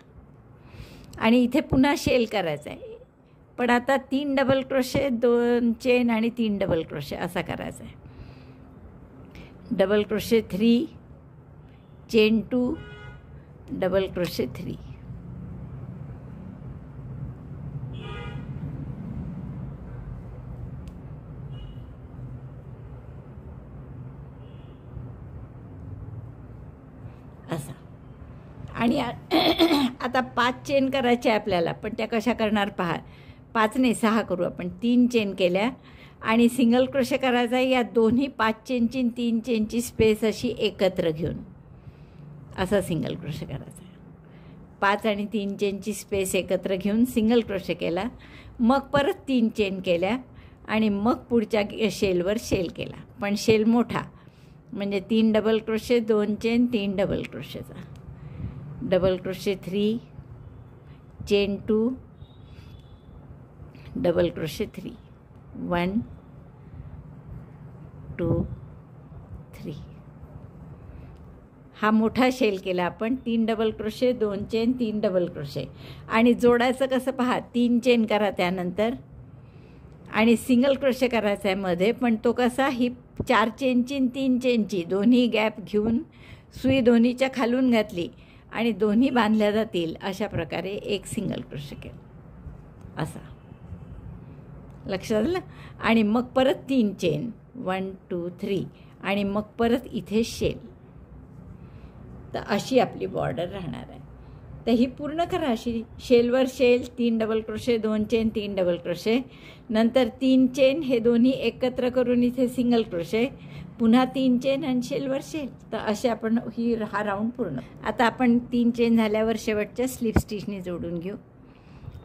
आणि इथे पुन्हा शेल करायचा आहे. पण आता 3 डबल क्रोशे, 2 चेन आणि 3 डबल क्रोशे असा करायचा आहे. Double crochet 3, chain 2, double crochet 3. असा. आणि आता 5 चेन करायचे आपल्याला, पण त्या कशा करणार पहा. 5 नाही 6 करू आपण. 3 चेन केल्या आणि सिंगल क्रोशे करायचा आहे या दोन्ही 5 चेनची 3 चेनची स्पेस अशी एकत्र घेऊन असा सिंगल क्रोशे करायचा आहे. 5 आणि 3 चेनची स्पेस एकत्र घेऊन सिंगल क्रोशे केला, मग परत 3 चेन केल्या आणि मग पुढच्या शेलवर शेल केला, पण शेल मोठा म्हणजे 3 double crochet, 2 chain, 3 double क्रोशेचा. Double crochet 3, chain 2, double crochet 3, 1 2 3. हा मोठा शेल केला आपण. 3 double crochet, 2 chain, 3 double crochet आणि जोडायचं कसं पहा. 3 चेन करा त्यानंतर आणि सिंगल क्रोशे करायचा आहे मध्ये, पण तो कसा ही 4 चेनची 3 चेनची दोन्ही गॅप घेऊन सुई दोन्हीच्या खालून घातली आणि दोन्ही बांधल्या जातील अशा प्रकारे एक सिंगल क्रोशे केला असा. लक्षात आलं. आणि मग परत 3 चेन, 1 2 3 आणि मग परत इथे शेल. तर अशी आपली बॉर्डर राहणार आहे. तर ही पूर्ण करा अशी. शेलवर shell, 3 double crochet, 2 chain, 3 double crochet, नंतर 3 चेन हे दोन्ही एकत्र करून इथे सिंगल क्रोशे, पुन्हा 3 चेन आणि शेलवर शेल. तर असे आपण हा राऊंड पूर्ण. आता आपण 3 चेन झाल्यावर शेवटच्या स्लिप स्टिचनी जोडून घेऊ.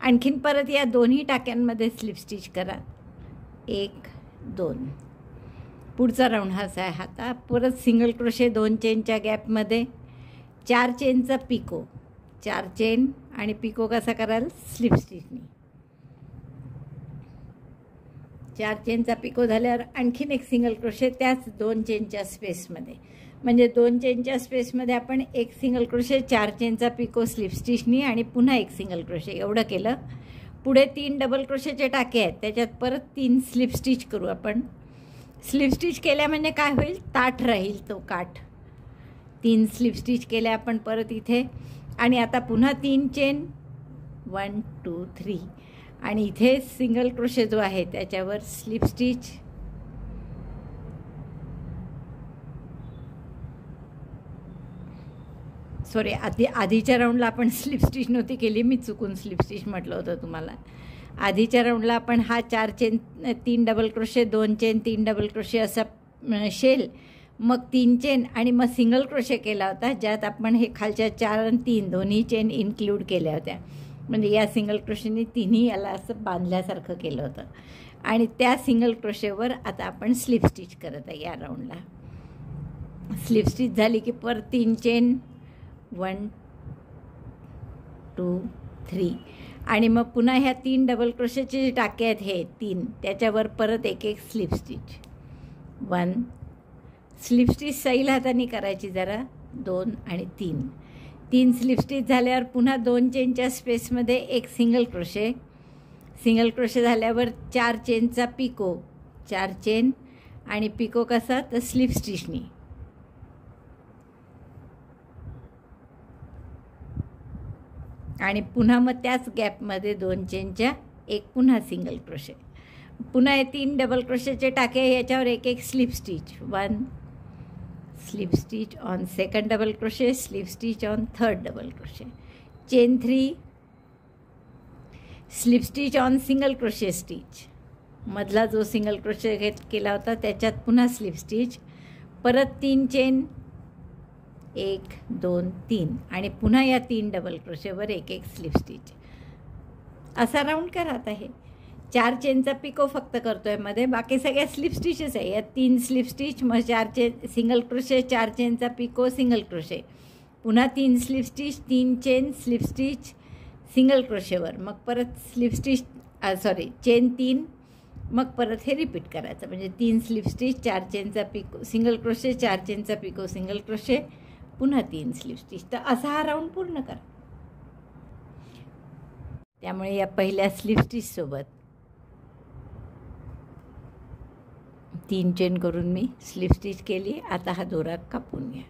आणखीन परत या दोन्ही टाक्यांमध्ये स्लिप स्टिच करा. 1 2. पुढचा राऊंड हाच आहे. आता परत सिंगल क्रोशे 2 चेनच्या गॅपमध्ये 4 चेनचा पिको, 4 चेन आणि पिको कसा कराल स्लिप स्टिचनी. 4 चेनचा पिको झाल्यावर आणखीन एक सिंगल क्रोशे त्याच 2 चेनच्या स्पेसमध्ये, म्हणजे 2 चेनच्या स्पेसमध्ये आपण एक सिंगल क्रोशे, 4 चेनचा पिको स्लिप स्टिचनी आणि पुन्हा एक सिंगल क्रोशे एवढं केलं. पुढे 3 डबल क्रोशेचे टाके आहेत, त्याच्यात परत 3 स्लिप स्टिच करू आपण. स्लिप स्टिच केल्या म्हणजे काय होईल, ताठ राहील तो काठ. 3 स्लिप स्टिच केल्या आपण परत इथे आणि आता पुन्हा 3 चेन, 1 2 3 आणि इथे सिंगल क्रोशे जो आहे त्याच्यावर स्लिप स्टिच. सॉरी, आधीच्या राऊंडला आपण स्लिप स्टिच नव्हती केली, मी चुकून स्लिप स्टिच म्हटलं होतं तुम्हाला. आधीच्या राऊंडला आपण हा 4 chain 3 double crochet, 2 chain, 3 double crochet असा शेल, मग 3 चेन आणि मग सिंगल क्रोशे केला होता, ज्यात आपण हे खालच्या 4 आणि 3 दोन्ही चेन इन्क्लूड केल्या होत्या. म्हणजे या सिंगल क्रोशेने तिन्ही याला असं बांधल्यासारखं केलं होतं. आणि त्या सिंगल क्रोशेवर आता आपण स्लिप स्टिच करत आहे या राऊंडला. स्लिप स्टिच झाली की परत 3 चेन, 1 2 3 आणि मग पुन्हा ह्या 3 डबल क्रोशेचे जे टाके आहेत हे 3, त्याच्यावर परत एक एक स्लिप स्टिच. 1 स्लिप स्टिच सैल हाताने करायची जरा, 2 आणि 3. 3 स्लिप स्टिच झाल्यावर पुन्हा 2 चेनच्या स्पेसमध्ये एक सिंगल क्रोशे. सिंगल क्रोशे झाल्यावर 4 चेनचा पिको, 4 चेन आणि पिको कसा तर स्लिप स्टिचनी. आणि पुन्हा मग त्याच गॅपमध्ये 2 चेनच्या एक पुन्हा सिंगल क्रोशे. पुन्हा हे 3 डबल क्रोशेचे टाके, याच्यावर एक एक slip stitch. 1 slip stitch on second double crochet, slip stitch on third double crochet, chain 3, slip stitch on single crochet stitch. मधला जो सिंगल क्रोशे केला होता त्याच्यात पुन्हा स्लिप स्टिच, परत 3 चेन, 1 2 3 आणि पुन्हा या 3 डबल क्रोशेवर एक एक स्लिप स्टिच. असा राऊंड करा. आता हे 4 चेनचा पिको फक्त करतोय मध्ये, बाकी सगळ्या स्लिप स्टिचेस आहे. यात 3 स्लिप स्टिच, मग 4 चेन सिंगल क्रोशे, 4 चेनचा पिको, सिंगल क्रोशे, पुन्हा 3 slip stitch, 3 chain, slip stitch, single क्रोशेवर, मग परत स्लिप स्टिच चेन 3, मग परत हे रिपीट करायचं. म्हणजे 3 स्लिप स्टिच, 4 चेनचा पिको, सिंगल क्रोशे, 4 चेनचा पिको, सिंगल क्रोशे, पुन्हा 3 स्लिप स्टिच. तर असा हा राऊंड पूर्ण करा. त्यामुळे या पहिल्या स्लिप स्टिचसोबत 3 चेन करून मी स्लिप स्टिच केली. आता हा दोरा कापून घ्या.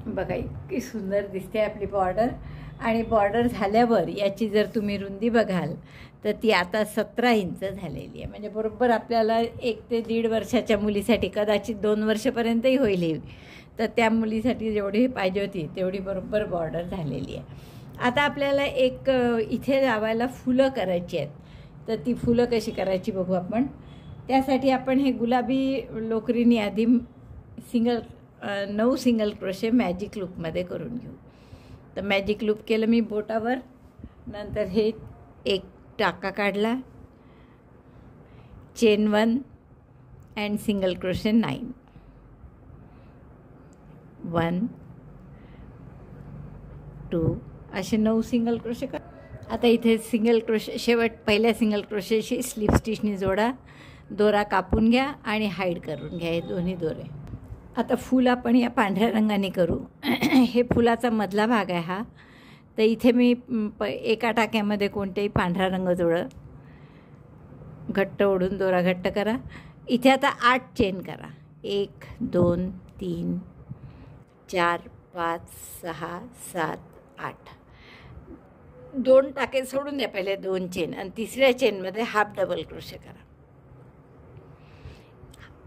बघा इतकी सुंदर दिसते आपली बॉर्डर. आणि बॉर्डर झाल्यावर याची जर तुम्ही रुंदी बघाल तर ती आता 17 इंच झालेली आहे. म्हणजे बरोबर आपल्याला 1 ते 1.5 वर्षाच्या मुलीसाठी, कदाचित 2 वर्षापर्यंतही होईल, तर त्या मुलीसाठी जेवढी पाहिजे होती तेवढी बरोबर बॉर्डर झालेली आहे. आता आपल्याला एक इथे लावायला फुलं करायची आहेत. तर ती फुलं कशी करायची बघू आपण. त्यासाठी आपण हे गुलाबी लोकरीनी आधी 9 सिंगल क्रोशे मॅजिक लूपमध्ये करून घेऊ. तर मॅजिक लूप केलं मी बोटावर, नंतर हे एक टाका काढला, चेन 1 अँड सिंगल क्रोशे 9, 1 2 असे 9 सिंगल क्रोशे कर. आता इथे सिंगल क्रोशे शेवट पहिल्या सिंगल क्रोशेशी स्लिप स्टिचनी जोडा, दोरा कापून घ्या आणि हाईड करून घ्या हे दोन्ही दोरे. आता फूल आपण या पांढऱ्या रंगाने करू. हे फुलाचा मधला भाग आहे हा. तर इथे मी एका टाक्यामध्ये कोणतेही पांढरा रंग जोडा, घट्ट ओढून दोरा घट्ट करा. इथे आता 8 चेन करा. 1 2 3 4 5 6 7 8. 2 टाके सोडून द्या पहिले, 2 चेन, आणि तिसऱ्या चेनमध्ये हाफ डबल क्रोशे करा.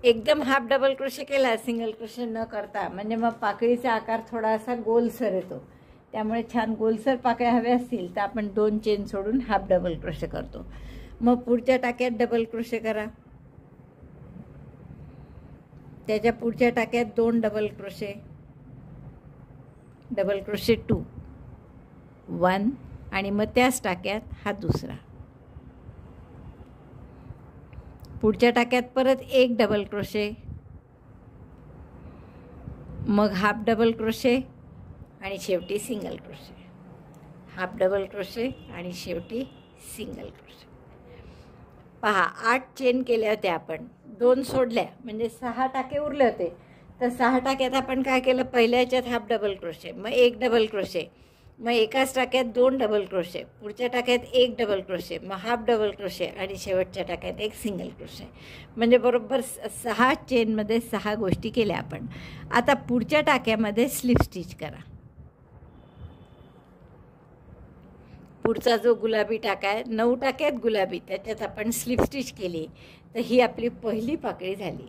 एकदम हाफ डबल क्रोशे केला सिंगल क्रोशे न करता, म्हणजे मग पाकळीचा आकार थोडासा गोलसर येतो. त्यामुळे छान गोलसर पाकळ्या हव्या असतील तर आपण 2 चेन सोडून हाफ डबल क्रोशे करतो. मग पुढच्या टाक्यात डबल क्रोशे करा, त्याच्या पुढच्या टाक्यात 2 डबल क्रोशे, डबल क्रोशे 2 1 आणि मग त्याच टाक्यात हा दुसरा. पुढच्या टाक्यात परत 1 डबल क्रोशे, मग हाफ डबल क्रोशे आणि शेवटी single crochet, half double crochet आणि शेवटी सिंगल क्रोशे. पहा 8 चेन केल्या होत्या आपण, 2 सोडल्या म्हणजे 6 टाके उरले होते. तर 6 टाक्यात आपण काय केलं, पहिल्या याच्यात हाफ डबल क्रोशे, मग 1 डबल क्रोशे, मग एकाच टाक्यात 2 डबल क्रोशे, पुढच्या टाक्यात 1 डबल क्रोशे, मग हाफ डबल क्रोशे आणि शेवटच्या टाक्यात 1 सिंगल क्रोशे. म्हणजे बरोबर 6 चेनमध्ये 6 गोष्टी केल्या आपण. आता पुढच्या टाक्यामध्ये स्लिप स्टिच करा. पुढचा जो गुलाबी टाका आहे, 9 टाक्यात गुलाबी, त्याच्यात आपण स्लिप स्टिच केली, तर ही आपली पहिली पाकळी झाली.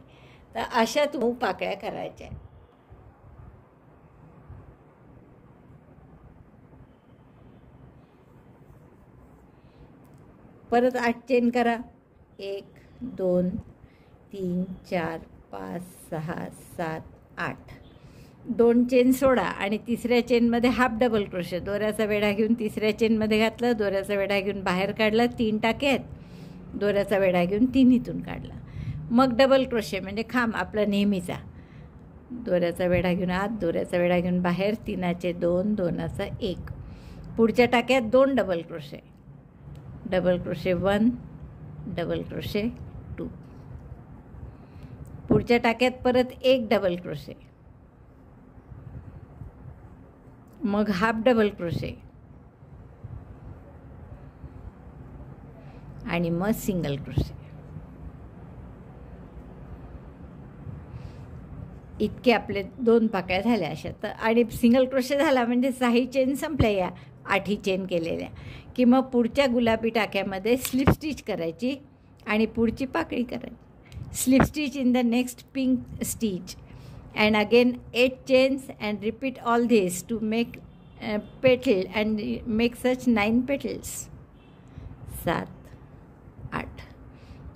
तर अशा 9 पाकळ्या करायच्या. परत 8 चेन करा. 1 2 3 4 5 6 7 8. 2 चेन सोडा आणि तिसऱ्या चेनमध्ये हाफ डबल क्रोशे, दोऱ्याचा वेढा घेऊन तिसऱ्या चेनमध्ये घातला, दोऱ्याचा वेढा घेऊन बाहेर काढला, 3 टाके आहेत, दोऱ्याचा वेढा घेऊन तिन्हीतून काढला. मग डबल क्रोशे म्हणजे खांब आपला नेहमीचा, दोऱ्याचा वेढा घेऊन आत, दोऱ्याचा वेढा घेऊन बाहेर, 3चे 2, 2चा 1. पुढच्या टाक्यात 2 double crochet, double crochet 1, double crochet 2. पुढच्या टाक्यात परत 1 डबल क्रोशे, मग हाफ डबल क्रोशे आणि मग सिंगल क्रोशे. इतके आपले 2 पाकळ्या झाल्या अशा. तर आणि सिंगल क्रोशे झाला म्हणजे 6 चेन संपल्या या 8 चेन केलेल्या, की मग पुढच्या गुलाबी टाक्यामध्ये स्लिप स्टिच करायची आणि पुढची पाकळी करायची. Slip stitch in the next pink stitch and again 8 chains and repeat all this to make petal and make such 9 petals. 7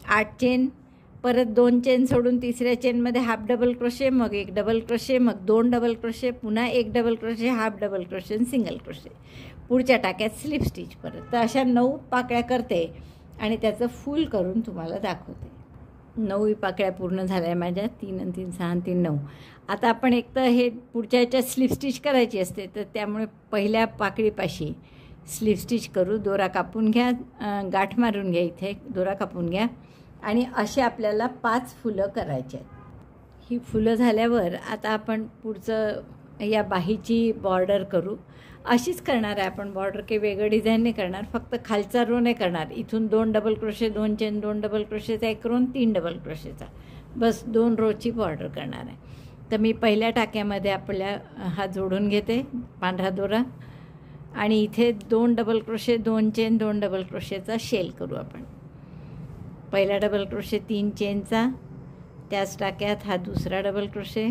8 chain, परत 2 चेन सोडून तिसऱ्या चेनमध्ये हाफ डबल क्रोशे, मग 1 डबल क्रोशे, मग 2 डबल क्रोशे, पुन्हा 1 double crochet, half double crochet आणि सिंगल क्रोशे. पुढच्या टाक्यात स्लिप स्टिच परत. तर अशा 9 पाकळ्या करते आणि त्याचं फुल करून तुम्हाला दाखवते. 9 पाकळ्या पूर्ण झाल्या माझ्या. 3 आणि 3 6 आणि 3 9. आता आपण एक तर हे पुढच्या ह्याच्यात स्लिप स्टिच करायची असते, तर त्यामुळे पहिल्या पाकळीपाशी स्लिप स्टिच करू. दोरा कापून घ्या, गाठ मारून घ्या, इथे दोरा कापून घ्या आणि असे आपल्याला 5 फुलं करायची आहेत. ही फुलं झाल्यावर आता आपण पुढचं या बाहीची बॉर्डर करू. अशीच करणार आहे आपण बॉर्डर, काही वेगळं डिझाईन नाही करणार, फक्त खालचा रो नाही करणार. इथून 2 डबल क्रोशे, 2 चेन, 2 डबल क्रोशेचा, 1 रोन 3 डबल क्रोशेचा, बस 2 रोची बॉर्डर करणार आहे. तर मी पहिल्या टाक्यामध्ये आपल्या हा जोडून घेते पांढरा दोरा आणि इथे 2 डबल क्रोशे, 2 चेन, 2 डबल क्रोशेचा शेल करू आपण. पहिला डबल क्रोशे 3 चेनचा, त्याच टाक्यात हा दुसरा डबल क्रोशे,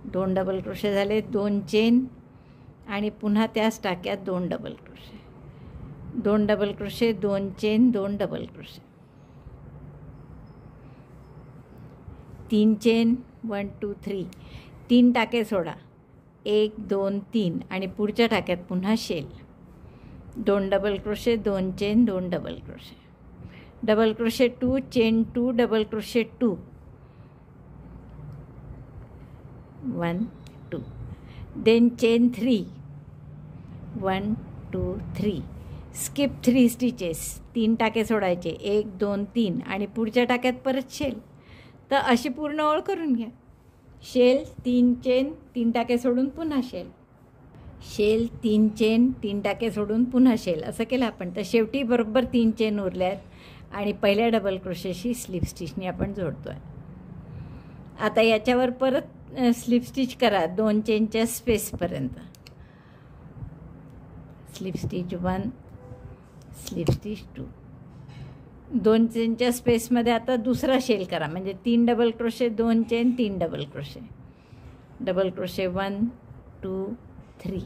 2 डबल क्रोशे झाले, 2 चेन आणि पुन्हा त्याच टाक्यात 2 double crochet, 2 double crochet, 2 chain, 2 double crochet, 3 chain, 1 2 3, 3 टाके सोडा, 1 2 3 आणि पुढच्या टाक्यात पुन्हा shell, 2 double crochet, 2 chain, 2 double crochet, double crochet 2 chain 2 double crochet 2, 1 2, then chain 3, 1 2 3, skip 3 stitches, 3 टाके सोडायचे, 1 2 3 आणि पुढच्या टाक्यात परत शेल. तर अशी पूर्ण ओळ करून घ्या. शेल 3 चेन 3 टाके सोडून पुन्हा शेल, शेल 3 चेन 3 टाके सोडून पुन्हा शेल, असं केलं आपण. तर शेवटी बरोबर 3 चेन उरल्यात आणि पहिल्या डबल क्रोशेशी स्लिप स्टिचनी आपण जोडतो आहे. आता याच्यावर परत स्लिप स्टिच करा 2 चेनच्या स्पेसपर्यंत. स्लिप स्टिच 1, स्लिप स्टिच 2, 2 चेनच्या स्पेसमध्ये आता दुसरा शेल करा, म्हणजे 3 double crochet, 2 chain, 3 double crochet, double crochet 1 2 3,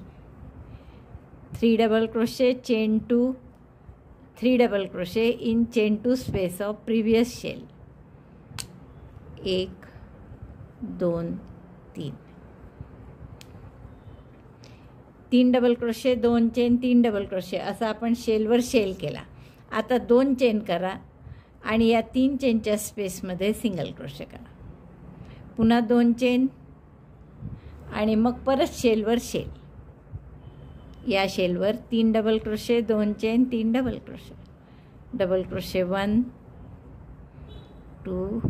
3 double crochet, chain 2, 3 double crochet in chain 2 space of previous shell, 1 2 3, 3 double crochet, 2 chain, 3 double crochet, असा आपण शेलवर शेल केला. आता 2 चेन करा आणि या 3 चेनच्या स्पेसमध्ये सिंगल क्रोशे करा, पुन्हा 2 चेन आणि मग परत शेलवर शेल. या शेलवर 3 double crochet, 2 chain, 3 double crochet, double crochet 1 2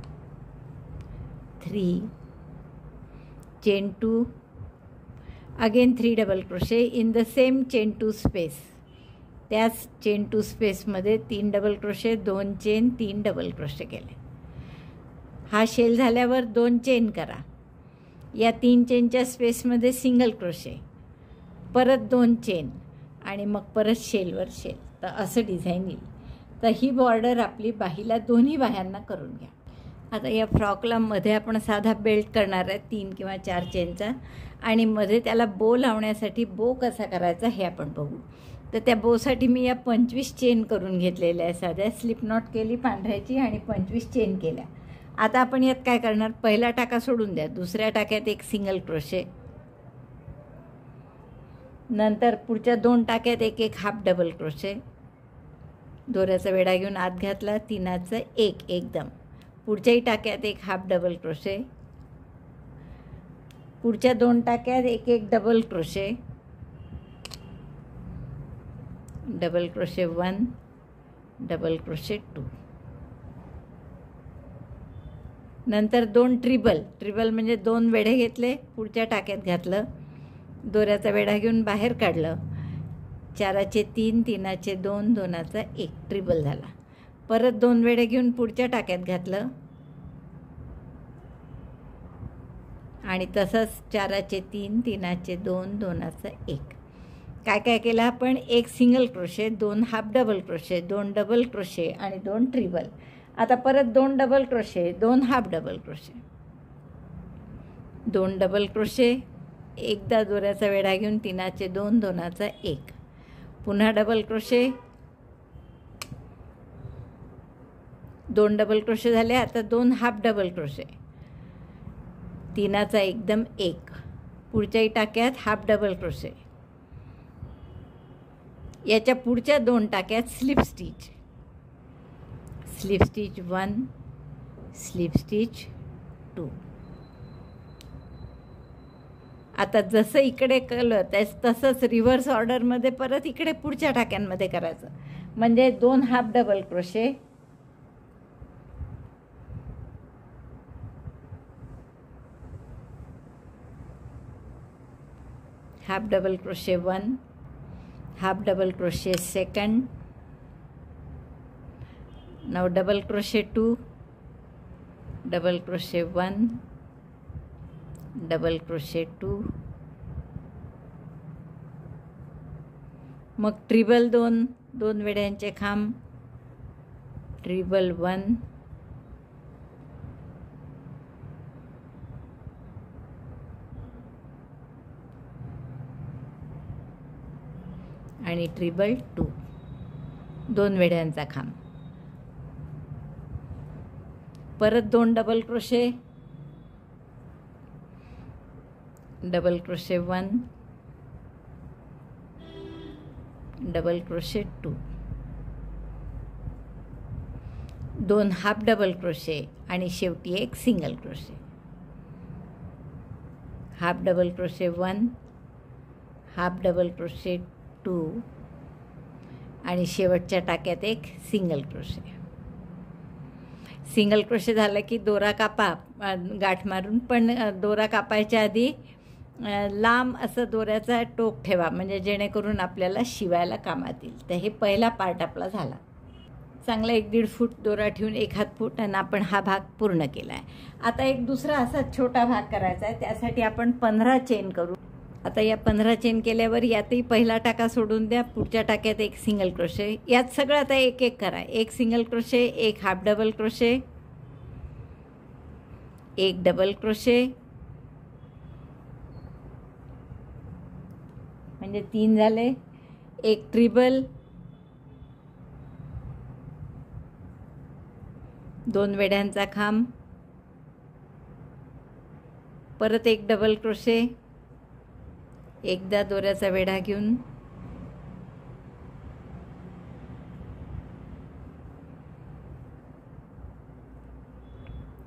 3, chain 2, again 3 double crochet in the same chain 2 space. त्याच चेन 2 स्पेसमध्ये 3 double crochet, 2 chain, 3 double crochet केले. हा शेल झाल्यावर 2 चेन करा. या 3 चेनच्या स्पेसमध्ये सिंगल क्रोशे, परत 2 चेन आणि मग परत शेलवर शेल. तर असं डिझाईन येईल. तर ही बॉर्डर आपली बाहीला दोन्ही बाह्यांना करून घ्या. आता या फ्रॉकला मध्ये आपण साधा बेल्ट करणार आहे 3 किंवा 4 चेनचा आणि मध्ये त्याला बो लावण्यासाठी बो कसा करायचा हे आपण बघू. तर त्या बोसाठी मी या 25 चेन करून घेतलेल्या आहे. साध्या स्लिप नॉट केली पांढऱ्याची आणि 25 चेन केल्या. आता आपण यात काय करणार, पहिला टाका सोडून द्या, दुसऱ्या टाक्यात 1 सिंगल क्रोशे, नंतर पुढच्या 2 टाक्यात 1 1 हाफ डबल क्रोशे, दोऱ्याचा वेढा घेऊन आत घातला, 3चं 1 एकदम, पुढच्याही टाक्यात 1 हाफ डबल क्रोशे, पुढच्या 2 टाक्यात 1 1 double crochet, double crochet 1 double crochet 2, नंतर 2 ट्रिबल म्हणजे 2 वेढे घेतले, पुढच्या टाक्यात घातलं, दोऱ्याचा वेढा घेऊन बाहेर काढलं. 4चे 3, 3चे 2, 2चा 1 ट्रिबल झाला. परत 2 वेढे घेऊन पुढच्या टाक्यात घातलं आणि तसंच 4चे 3, 3चे 2, 2चा 1. काय काय केलं आपण? 1 single crochet, 2 half double crochet, 2 double crochet आणि 2 ट्रिबल. आता परत 2 double crochet, 2 half double crochet, 2 double crochet, एकदा दोऱ्याचा वेढा घेऊन 3चे 2, 2चा 1, पुन्हा डबल क्रोशे, 2 डबल क्रोशे झाले. आता 2 हाफ डबल क्रोशे, 3चा एकदम 1, पुढच्याही टाक्यात हाफ डबल क्रोशे, याच्या पुढच्या 2 टाक्यात slip stitch, slip stitch 1, slip stitch 2. आता जसं इकडे केलं तसंच रिव्हर्स ऑर्डरमध्ये परत इकडे पुढच्या टाक्यांमध्ये करायचं. म्हणजे 2 half double crochet, half double crochet 1, half double crochet second, now double crochet 2, double crochet 1, double crochet 2, मग ट्रिबल 2, 2 वेड्यांचे खांब, ट्रिबल 1, आणि ट्रिबल 2, 2 वेड्यांचा खांब. परत 2 double crochet, double crochet 1, double crochet 2, 2 half double crochet आणि शेवटी 1 single crochet, half double crochet 1, half double crochet 2 आणि शेवटच्या टाक्यात 1 सिंगल क्रोशे. सिंगल क्रोशे झालं की दोरा कापा गाठ मारून, पण दोरा कापायच्या आधी लांब असं दोऱ्याचा टोक ठेवा, म्हणजे जेणेकरून आपल्याला शिवायला कामात येईल. तर हे पहिला पार्ट आपला झाला. चांगला 1-1.5 फूट दोरा ठेवून 1 फूट आणि आपण हा भाग पूर्ण केला आहे. आता एक दुसरा असा छोटा भाग करायचा आहे. त्यासाठी आपण 15 चेन करू. आता या 15 चेन केल्यावर यातही पहिला टाका सोडून द्या, पुढच्या टाक्यात 1 सिंगल क्रोशे. यात सगळं आता 1-1 करा. 1 single crochet, 1 half double crochet, 1 double crochet, म्हणजे 3 झाले, 1 ट्रिबल, 2 वेड्यांचा खांब, परत 1 डबल क्रोशे, एकदा दोऱ्याचा वेढा घेऊन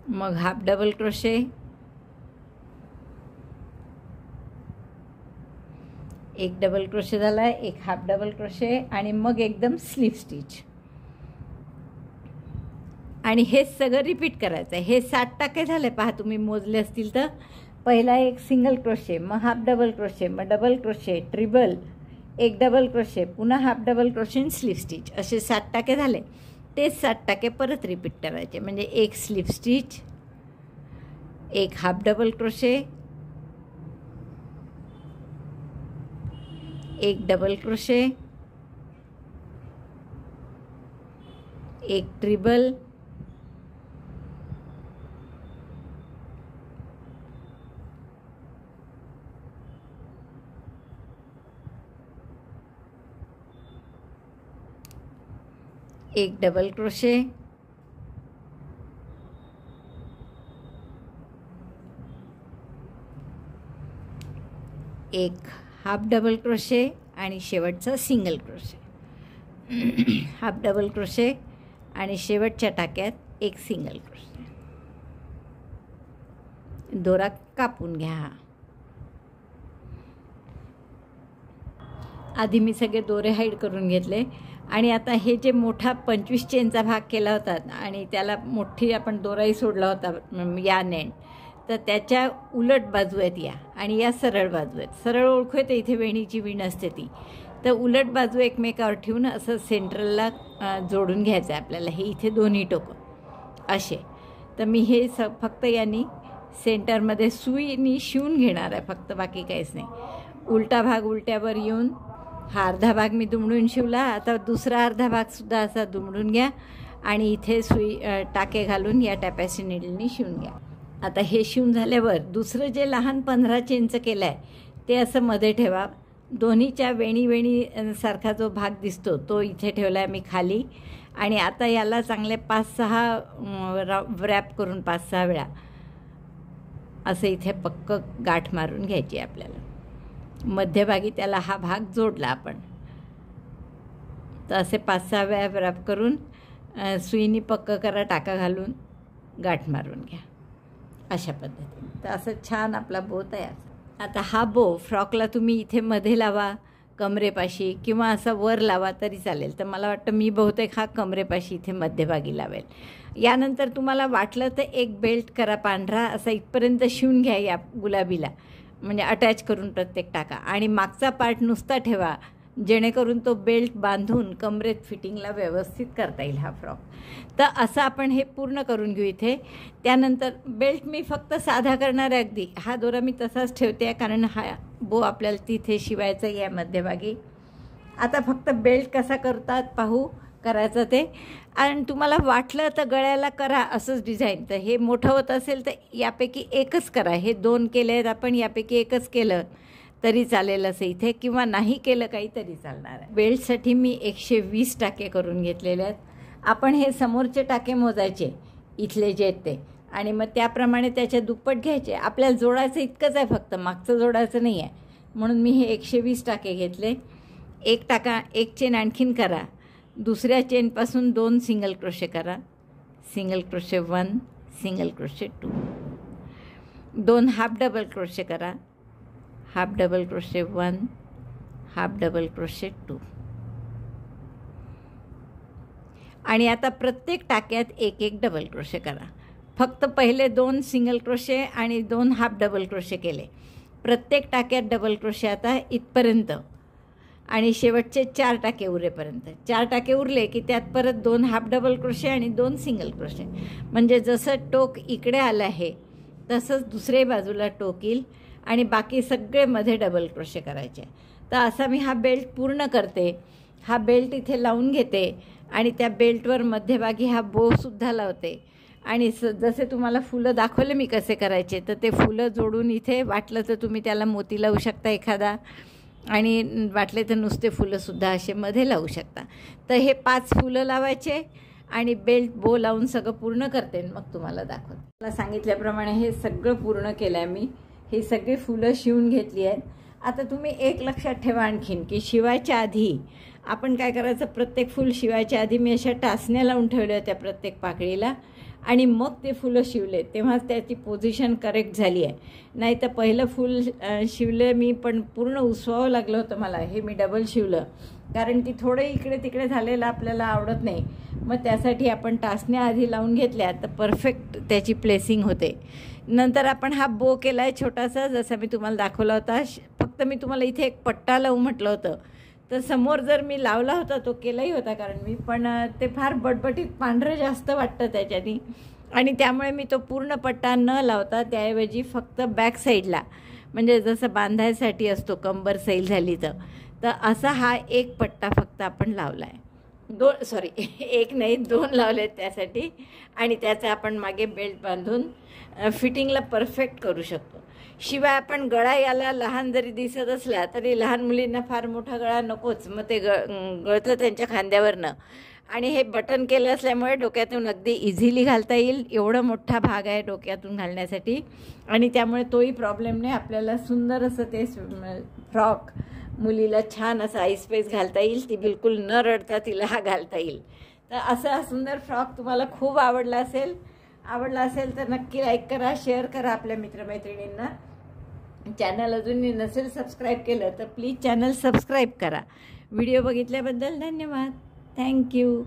मग half double crochet, 1 double crochet झाला, 1 हाफ डबल क्रोशे आणि मग एकदम स्लिप स्टिच. आणि हे सगळं रिपीट करायचं आहे. हे 7 टाके झाले पहा, तुम्ही मोजले असतील तर. पहिला 1 सिंगल क्रोशे, मग हाफ डबल क्रोशे, मग डबल क्रोशे, ट्रिबल, 1 डबल क्रोशे, पुन्हा हाफ डबल क्रोशे आणि स्लिप स्टिच. असे 7 टाके झाले. तेच 7 टाके परत रिपीट करायचे. म्हणजे 1 slip stitch, 1 half double crochet, 1 double crochet, 1 ट्रिबल, 1 double crochet, 1 half double crochet आणि शेवटचं single crochet, half double crochet आणि शेवटच्या टाक्यात 1 सिंगल क्रोशे. दोरा कापून घ्या. आधी मी सगळे दोरे हाईड करून घेतले आणि आता हे जे मोठा 25 चेनचा भाग केला होता आणि त्याला मोठी आपण दोराही सोडला होता या एंड, तर त्याच्या उलट बाजू आहेत या, आणि या सरळ बाजू आहेत. सरळ ओळखू येते, इथे वेणीची विण असते ती. तर उलट बाजू एकमेकावर ठेवून असं सेंट्रलला जोडून घ्यायचं आहे आपल्याला. हे इथे दोन्ही टोकं असे. तर मी हे फक्त यांनी सेंटरमध्ये सुईनी शिवून घेणार आहे फक्त, बाकी काहीच नाही. उलटा भाग उलट्यावर येऊन हा अर्धा भाग मी दुमडून शिवला. आता दुसरा अर्धा भागसुद्धा असा दुमडून घ्या आणि इथे सुई टाके घालून या टॅपॅसी निडलनी शिवून घ्या. आता हे शिवून झाल्यावर दुसरं जे लहान 15 चेनचं केलं आहे ते असं मध्ये ठेवा. दोन्हीच्या वेणी सारखा जो भाग दिसतो तो इथे ठेवला आहे मी खाली. आणि आता याला चांगले 5-6 व्रॅप करून 5-6 वेळा असं इथे पक्क गाठ मारून घ्यायची आपल्याला. मध्यभागी त्याला हा भाग जोडला आपण. तर असे 5-6 वेळा व्रॅप करून सुईनी पक्क करा, टाका घालून गाठ मारून घ्या अशा पद्धतीने. तर असं छान आपला बो तयार. आता हा बो फ्रॉकला तुम्ही इथे मध्ये लावा, कमरेपाशी, किंवा असा वर लावा तरी चालेल. तर मला वाटतं मी बहुतेक हा कमरेपाशी इथे मध्यभागी लावेल. यानंतर तुम्हाला वाटलं तर एक बेल्ट करा पांढरा, असा इथपर्यंत शिवून घ्या या गुलाबीला, म्हणजे अटॅच करून प्रत्येक टाका. आणि मागचा पार्ट नुसता ठेवा, जेणेकरून तो बेल्ट बांधून कमरेत फिटिंगला व्यवस्थित करता येईल हा फ्रॉक. तर असं आपण हे पूर्ण करून घेऊ इथे. त्यानंतर बेल्ट मी फक्त साधा करणार आहे अगदी. हा दोरा मी तसाच ठेवते आहे कारण हा बो आपल्याला तिथे शिवायचा आहे या मध्यभागी. आता फक्त बेल्ट कसा करतात पाहू करायचं ते. आणि तुम्हाला वाटलं तर गळ्याला करा असंच डिझाईन. तर हे मोठं होत असेल तर यापैकी एकच करा. हे 2 केले आहेत आपण, यापैकी एकच केलं तरी चालेल असं इथे, किंवा नाही केलं काही तरी चालणार आहे. बेल्टसाठी मी 120 टाके करून घेतलेले आहेत. आपण हे समोरचे टाके मोजायचे इथले जे आहेत ते, आणि मग त्याप्रमाणे त्याच्या दुप्पट घ्यायचे. आपल्याला जोडायचं इतकंच आहे फक्त, मागचं जोडायचं नाही आहे. म्हणून मी हे 120 टाके घेतले. एक चेन आणखीन करा. दुसऱ्या चेनपासून 2 सिंगल क्रोशे करा. Single crochet 1, single crochet 2, 2 half double crochet करा. Half double crochet 1, half double crochet 2. आणि आता प्रत्येक टाक्यात एक डबल क्रोशे करा. फक्त पहिले 2 सिंगल क्रोशे आणि 2 हाफ डबल क्रोशे केले. प्रत्येक टाक्यात डबल क्रोशे आता इथपर्यंत, आणि शेवटचे 4 टाके उरेपर्यंत. 4 टाके उरले की त्यात परत 2 हाफ डबल क्रोशे आणि 2 सिंगल क्रोशे. म्हणजे जसं टोक इकडे आलं आहे तसंच दुसऱ्या बाजूला टोक येईल, आणि बाकी सगळे मध्ये डबल क्रोशे करायचे. तर असा मी हा बेल्ट पूर्ण करते. हा बेल्ट इथे लावून घेते आणि त्या बेल्टवर मध्यभागी हा बोसुद्धा लावते. आणि जसे तुम्हाला फुलं दाखवले मी कसे करायचे, तर ते फुलं जोडून इथे वाटलं तर तुम्ही त्याला मोती लावू शकता एखादा, आणि वाटले तर नुसते फुलंसुद्धा असे मध्ये लावू शकता. तर हे 5 फुलं लावायचे आणि बेल्ट बो लावून सगळं पूर्ण करते, मग तुम्हाला दाखवते. मला सांगितल्याप्रमाणे हे सगळं पूर्ण केलं आहे मी. ही सगळी फुलं शिवून घेतली आहेत. आता तुम्ही एक लक्षात ठेवा आणखीन, की शिवायच्या आधी आपण काय करायचं, प्रत्येक फूल शिवायच्या आधी मी अशा टाचण्या लावून ठेवल्या होत्या प्रत्येक पाकळीला, आणि मग ते फुलं शिवले, तेव्हाच त्याची पोझिशन करेक्ट झाली आहे. नाही तर पहिलं फूल शिवलं मी, पण पूर्ण उसवावं लागलं होतं मला. हे मी डबल शिवलं कारण की थोडं इकडे तिकडे झालेलं आपल्याला आवडत नाही. मग त्यासाठी आपण टाचण्या आधी लावून घेतल्या तर परफेक्ट त्याची प्लेसिंग होते. नंतर आपण हा बो केला आहे छोटासा, जसा मी तुम्हाला दाखवला होता. फक्त मी तुम्हाला इथे एक पट्टा लावू म्हटलं होतं, तर समोर जर मी लावला होता तो केलाही होता कारण मी, पण ते फार बटबटीत पांढरं जास्त वाटतं त्याच्यानी, आणि त्यामुळे मी तो पूर्ण पट्टा न लावता त्याऐवजी फक्त बॅक साईडला, म्हणजे जसं बांधायसाठी असतो कंबर सैल झाली तर असा हा एक पट्टा फक्त आपण लावला आहे. एक नाही 2 लावले त्यासाठी, आणि त्याचा आपण मागे बेल्ट बांधून फिटिंगला परफेक्ट करू शकतो. शिवाय आपण गळा याला लहान जरी दिसत असला तरी लहान मुलींना फार मोठा गळा नकोच, मग ते गळतं त्यांच्या खांद्यावरनं. आणि हे बटन केलं असल्यामुळे डोक्यातून अगदी इझिली घालता येईल. एवढा मोठा भाग आहे डोक्यातून घालण्यासाठी, आणि त्यामुळे तोही प्रॉब्लेम नाही. आपल्याला सुंदर असं ते फ्रॉक मुलीला छान असं आईस्पेस घालता येईल. ती बिलकुल न रडता तिला हा घालता येईल. तर असा सुंदर फ्रॉक तुम्हाला खूप आवडला असेल तर नक्की लाईक करा, शेअर करा आपल्या मित्रमैत्रिणींना. चॅनल अजूनही नसेल सबस्क्राईब केलं तर प्लीज चॅनल सबस्क्राईब करा. व्हिडिओ बघितल्याबद्दल धन्यवाद. थँक्यू.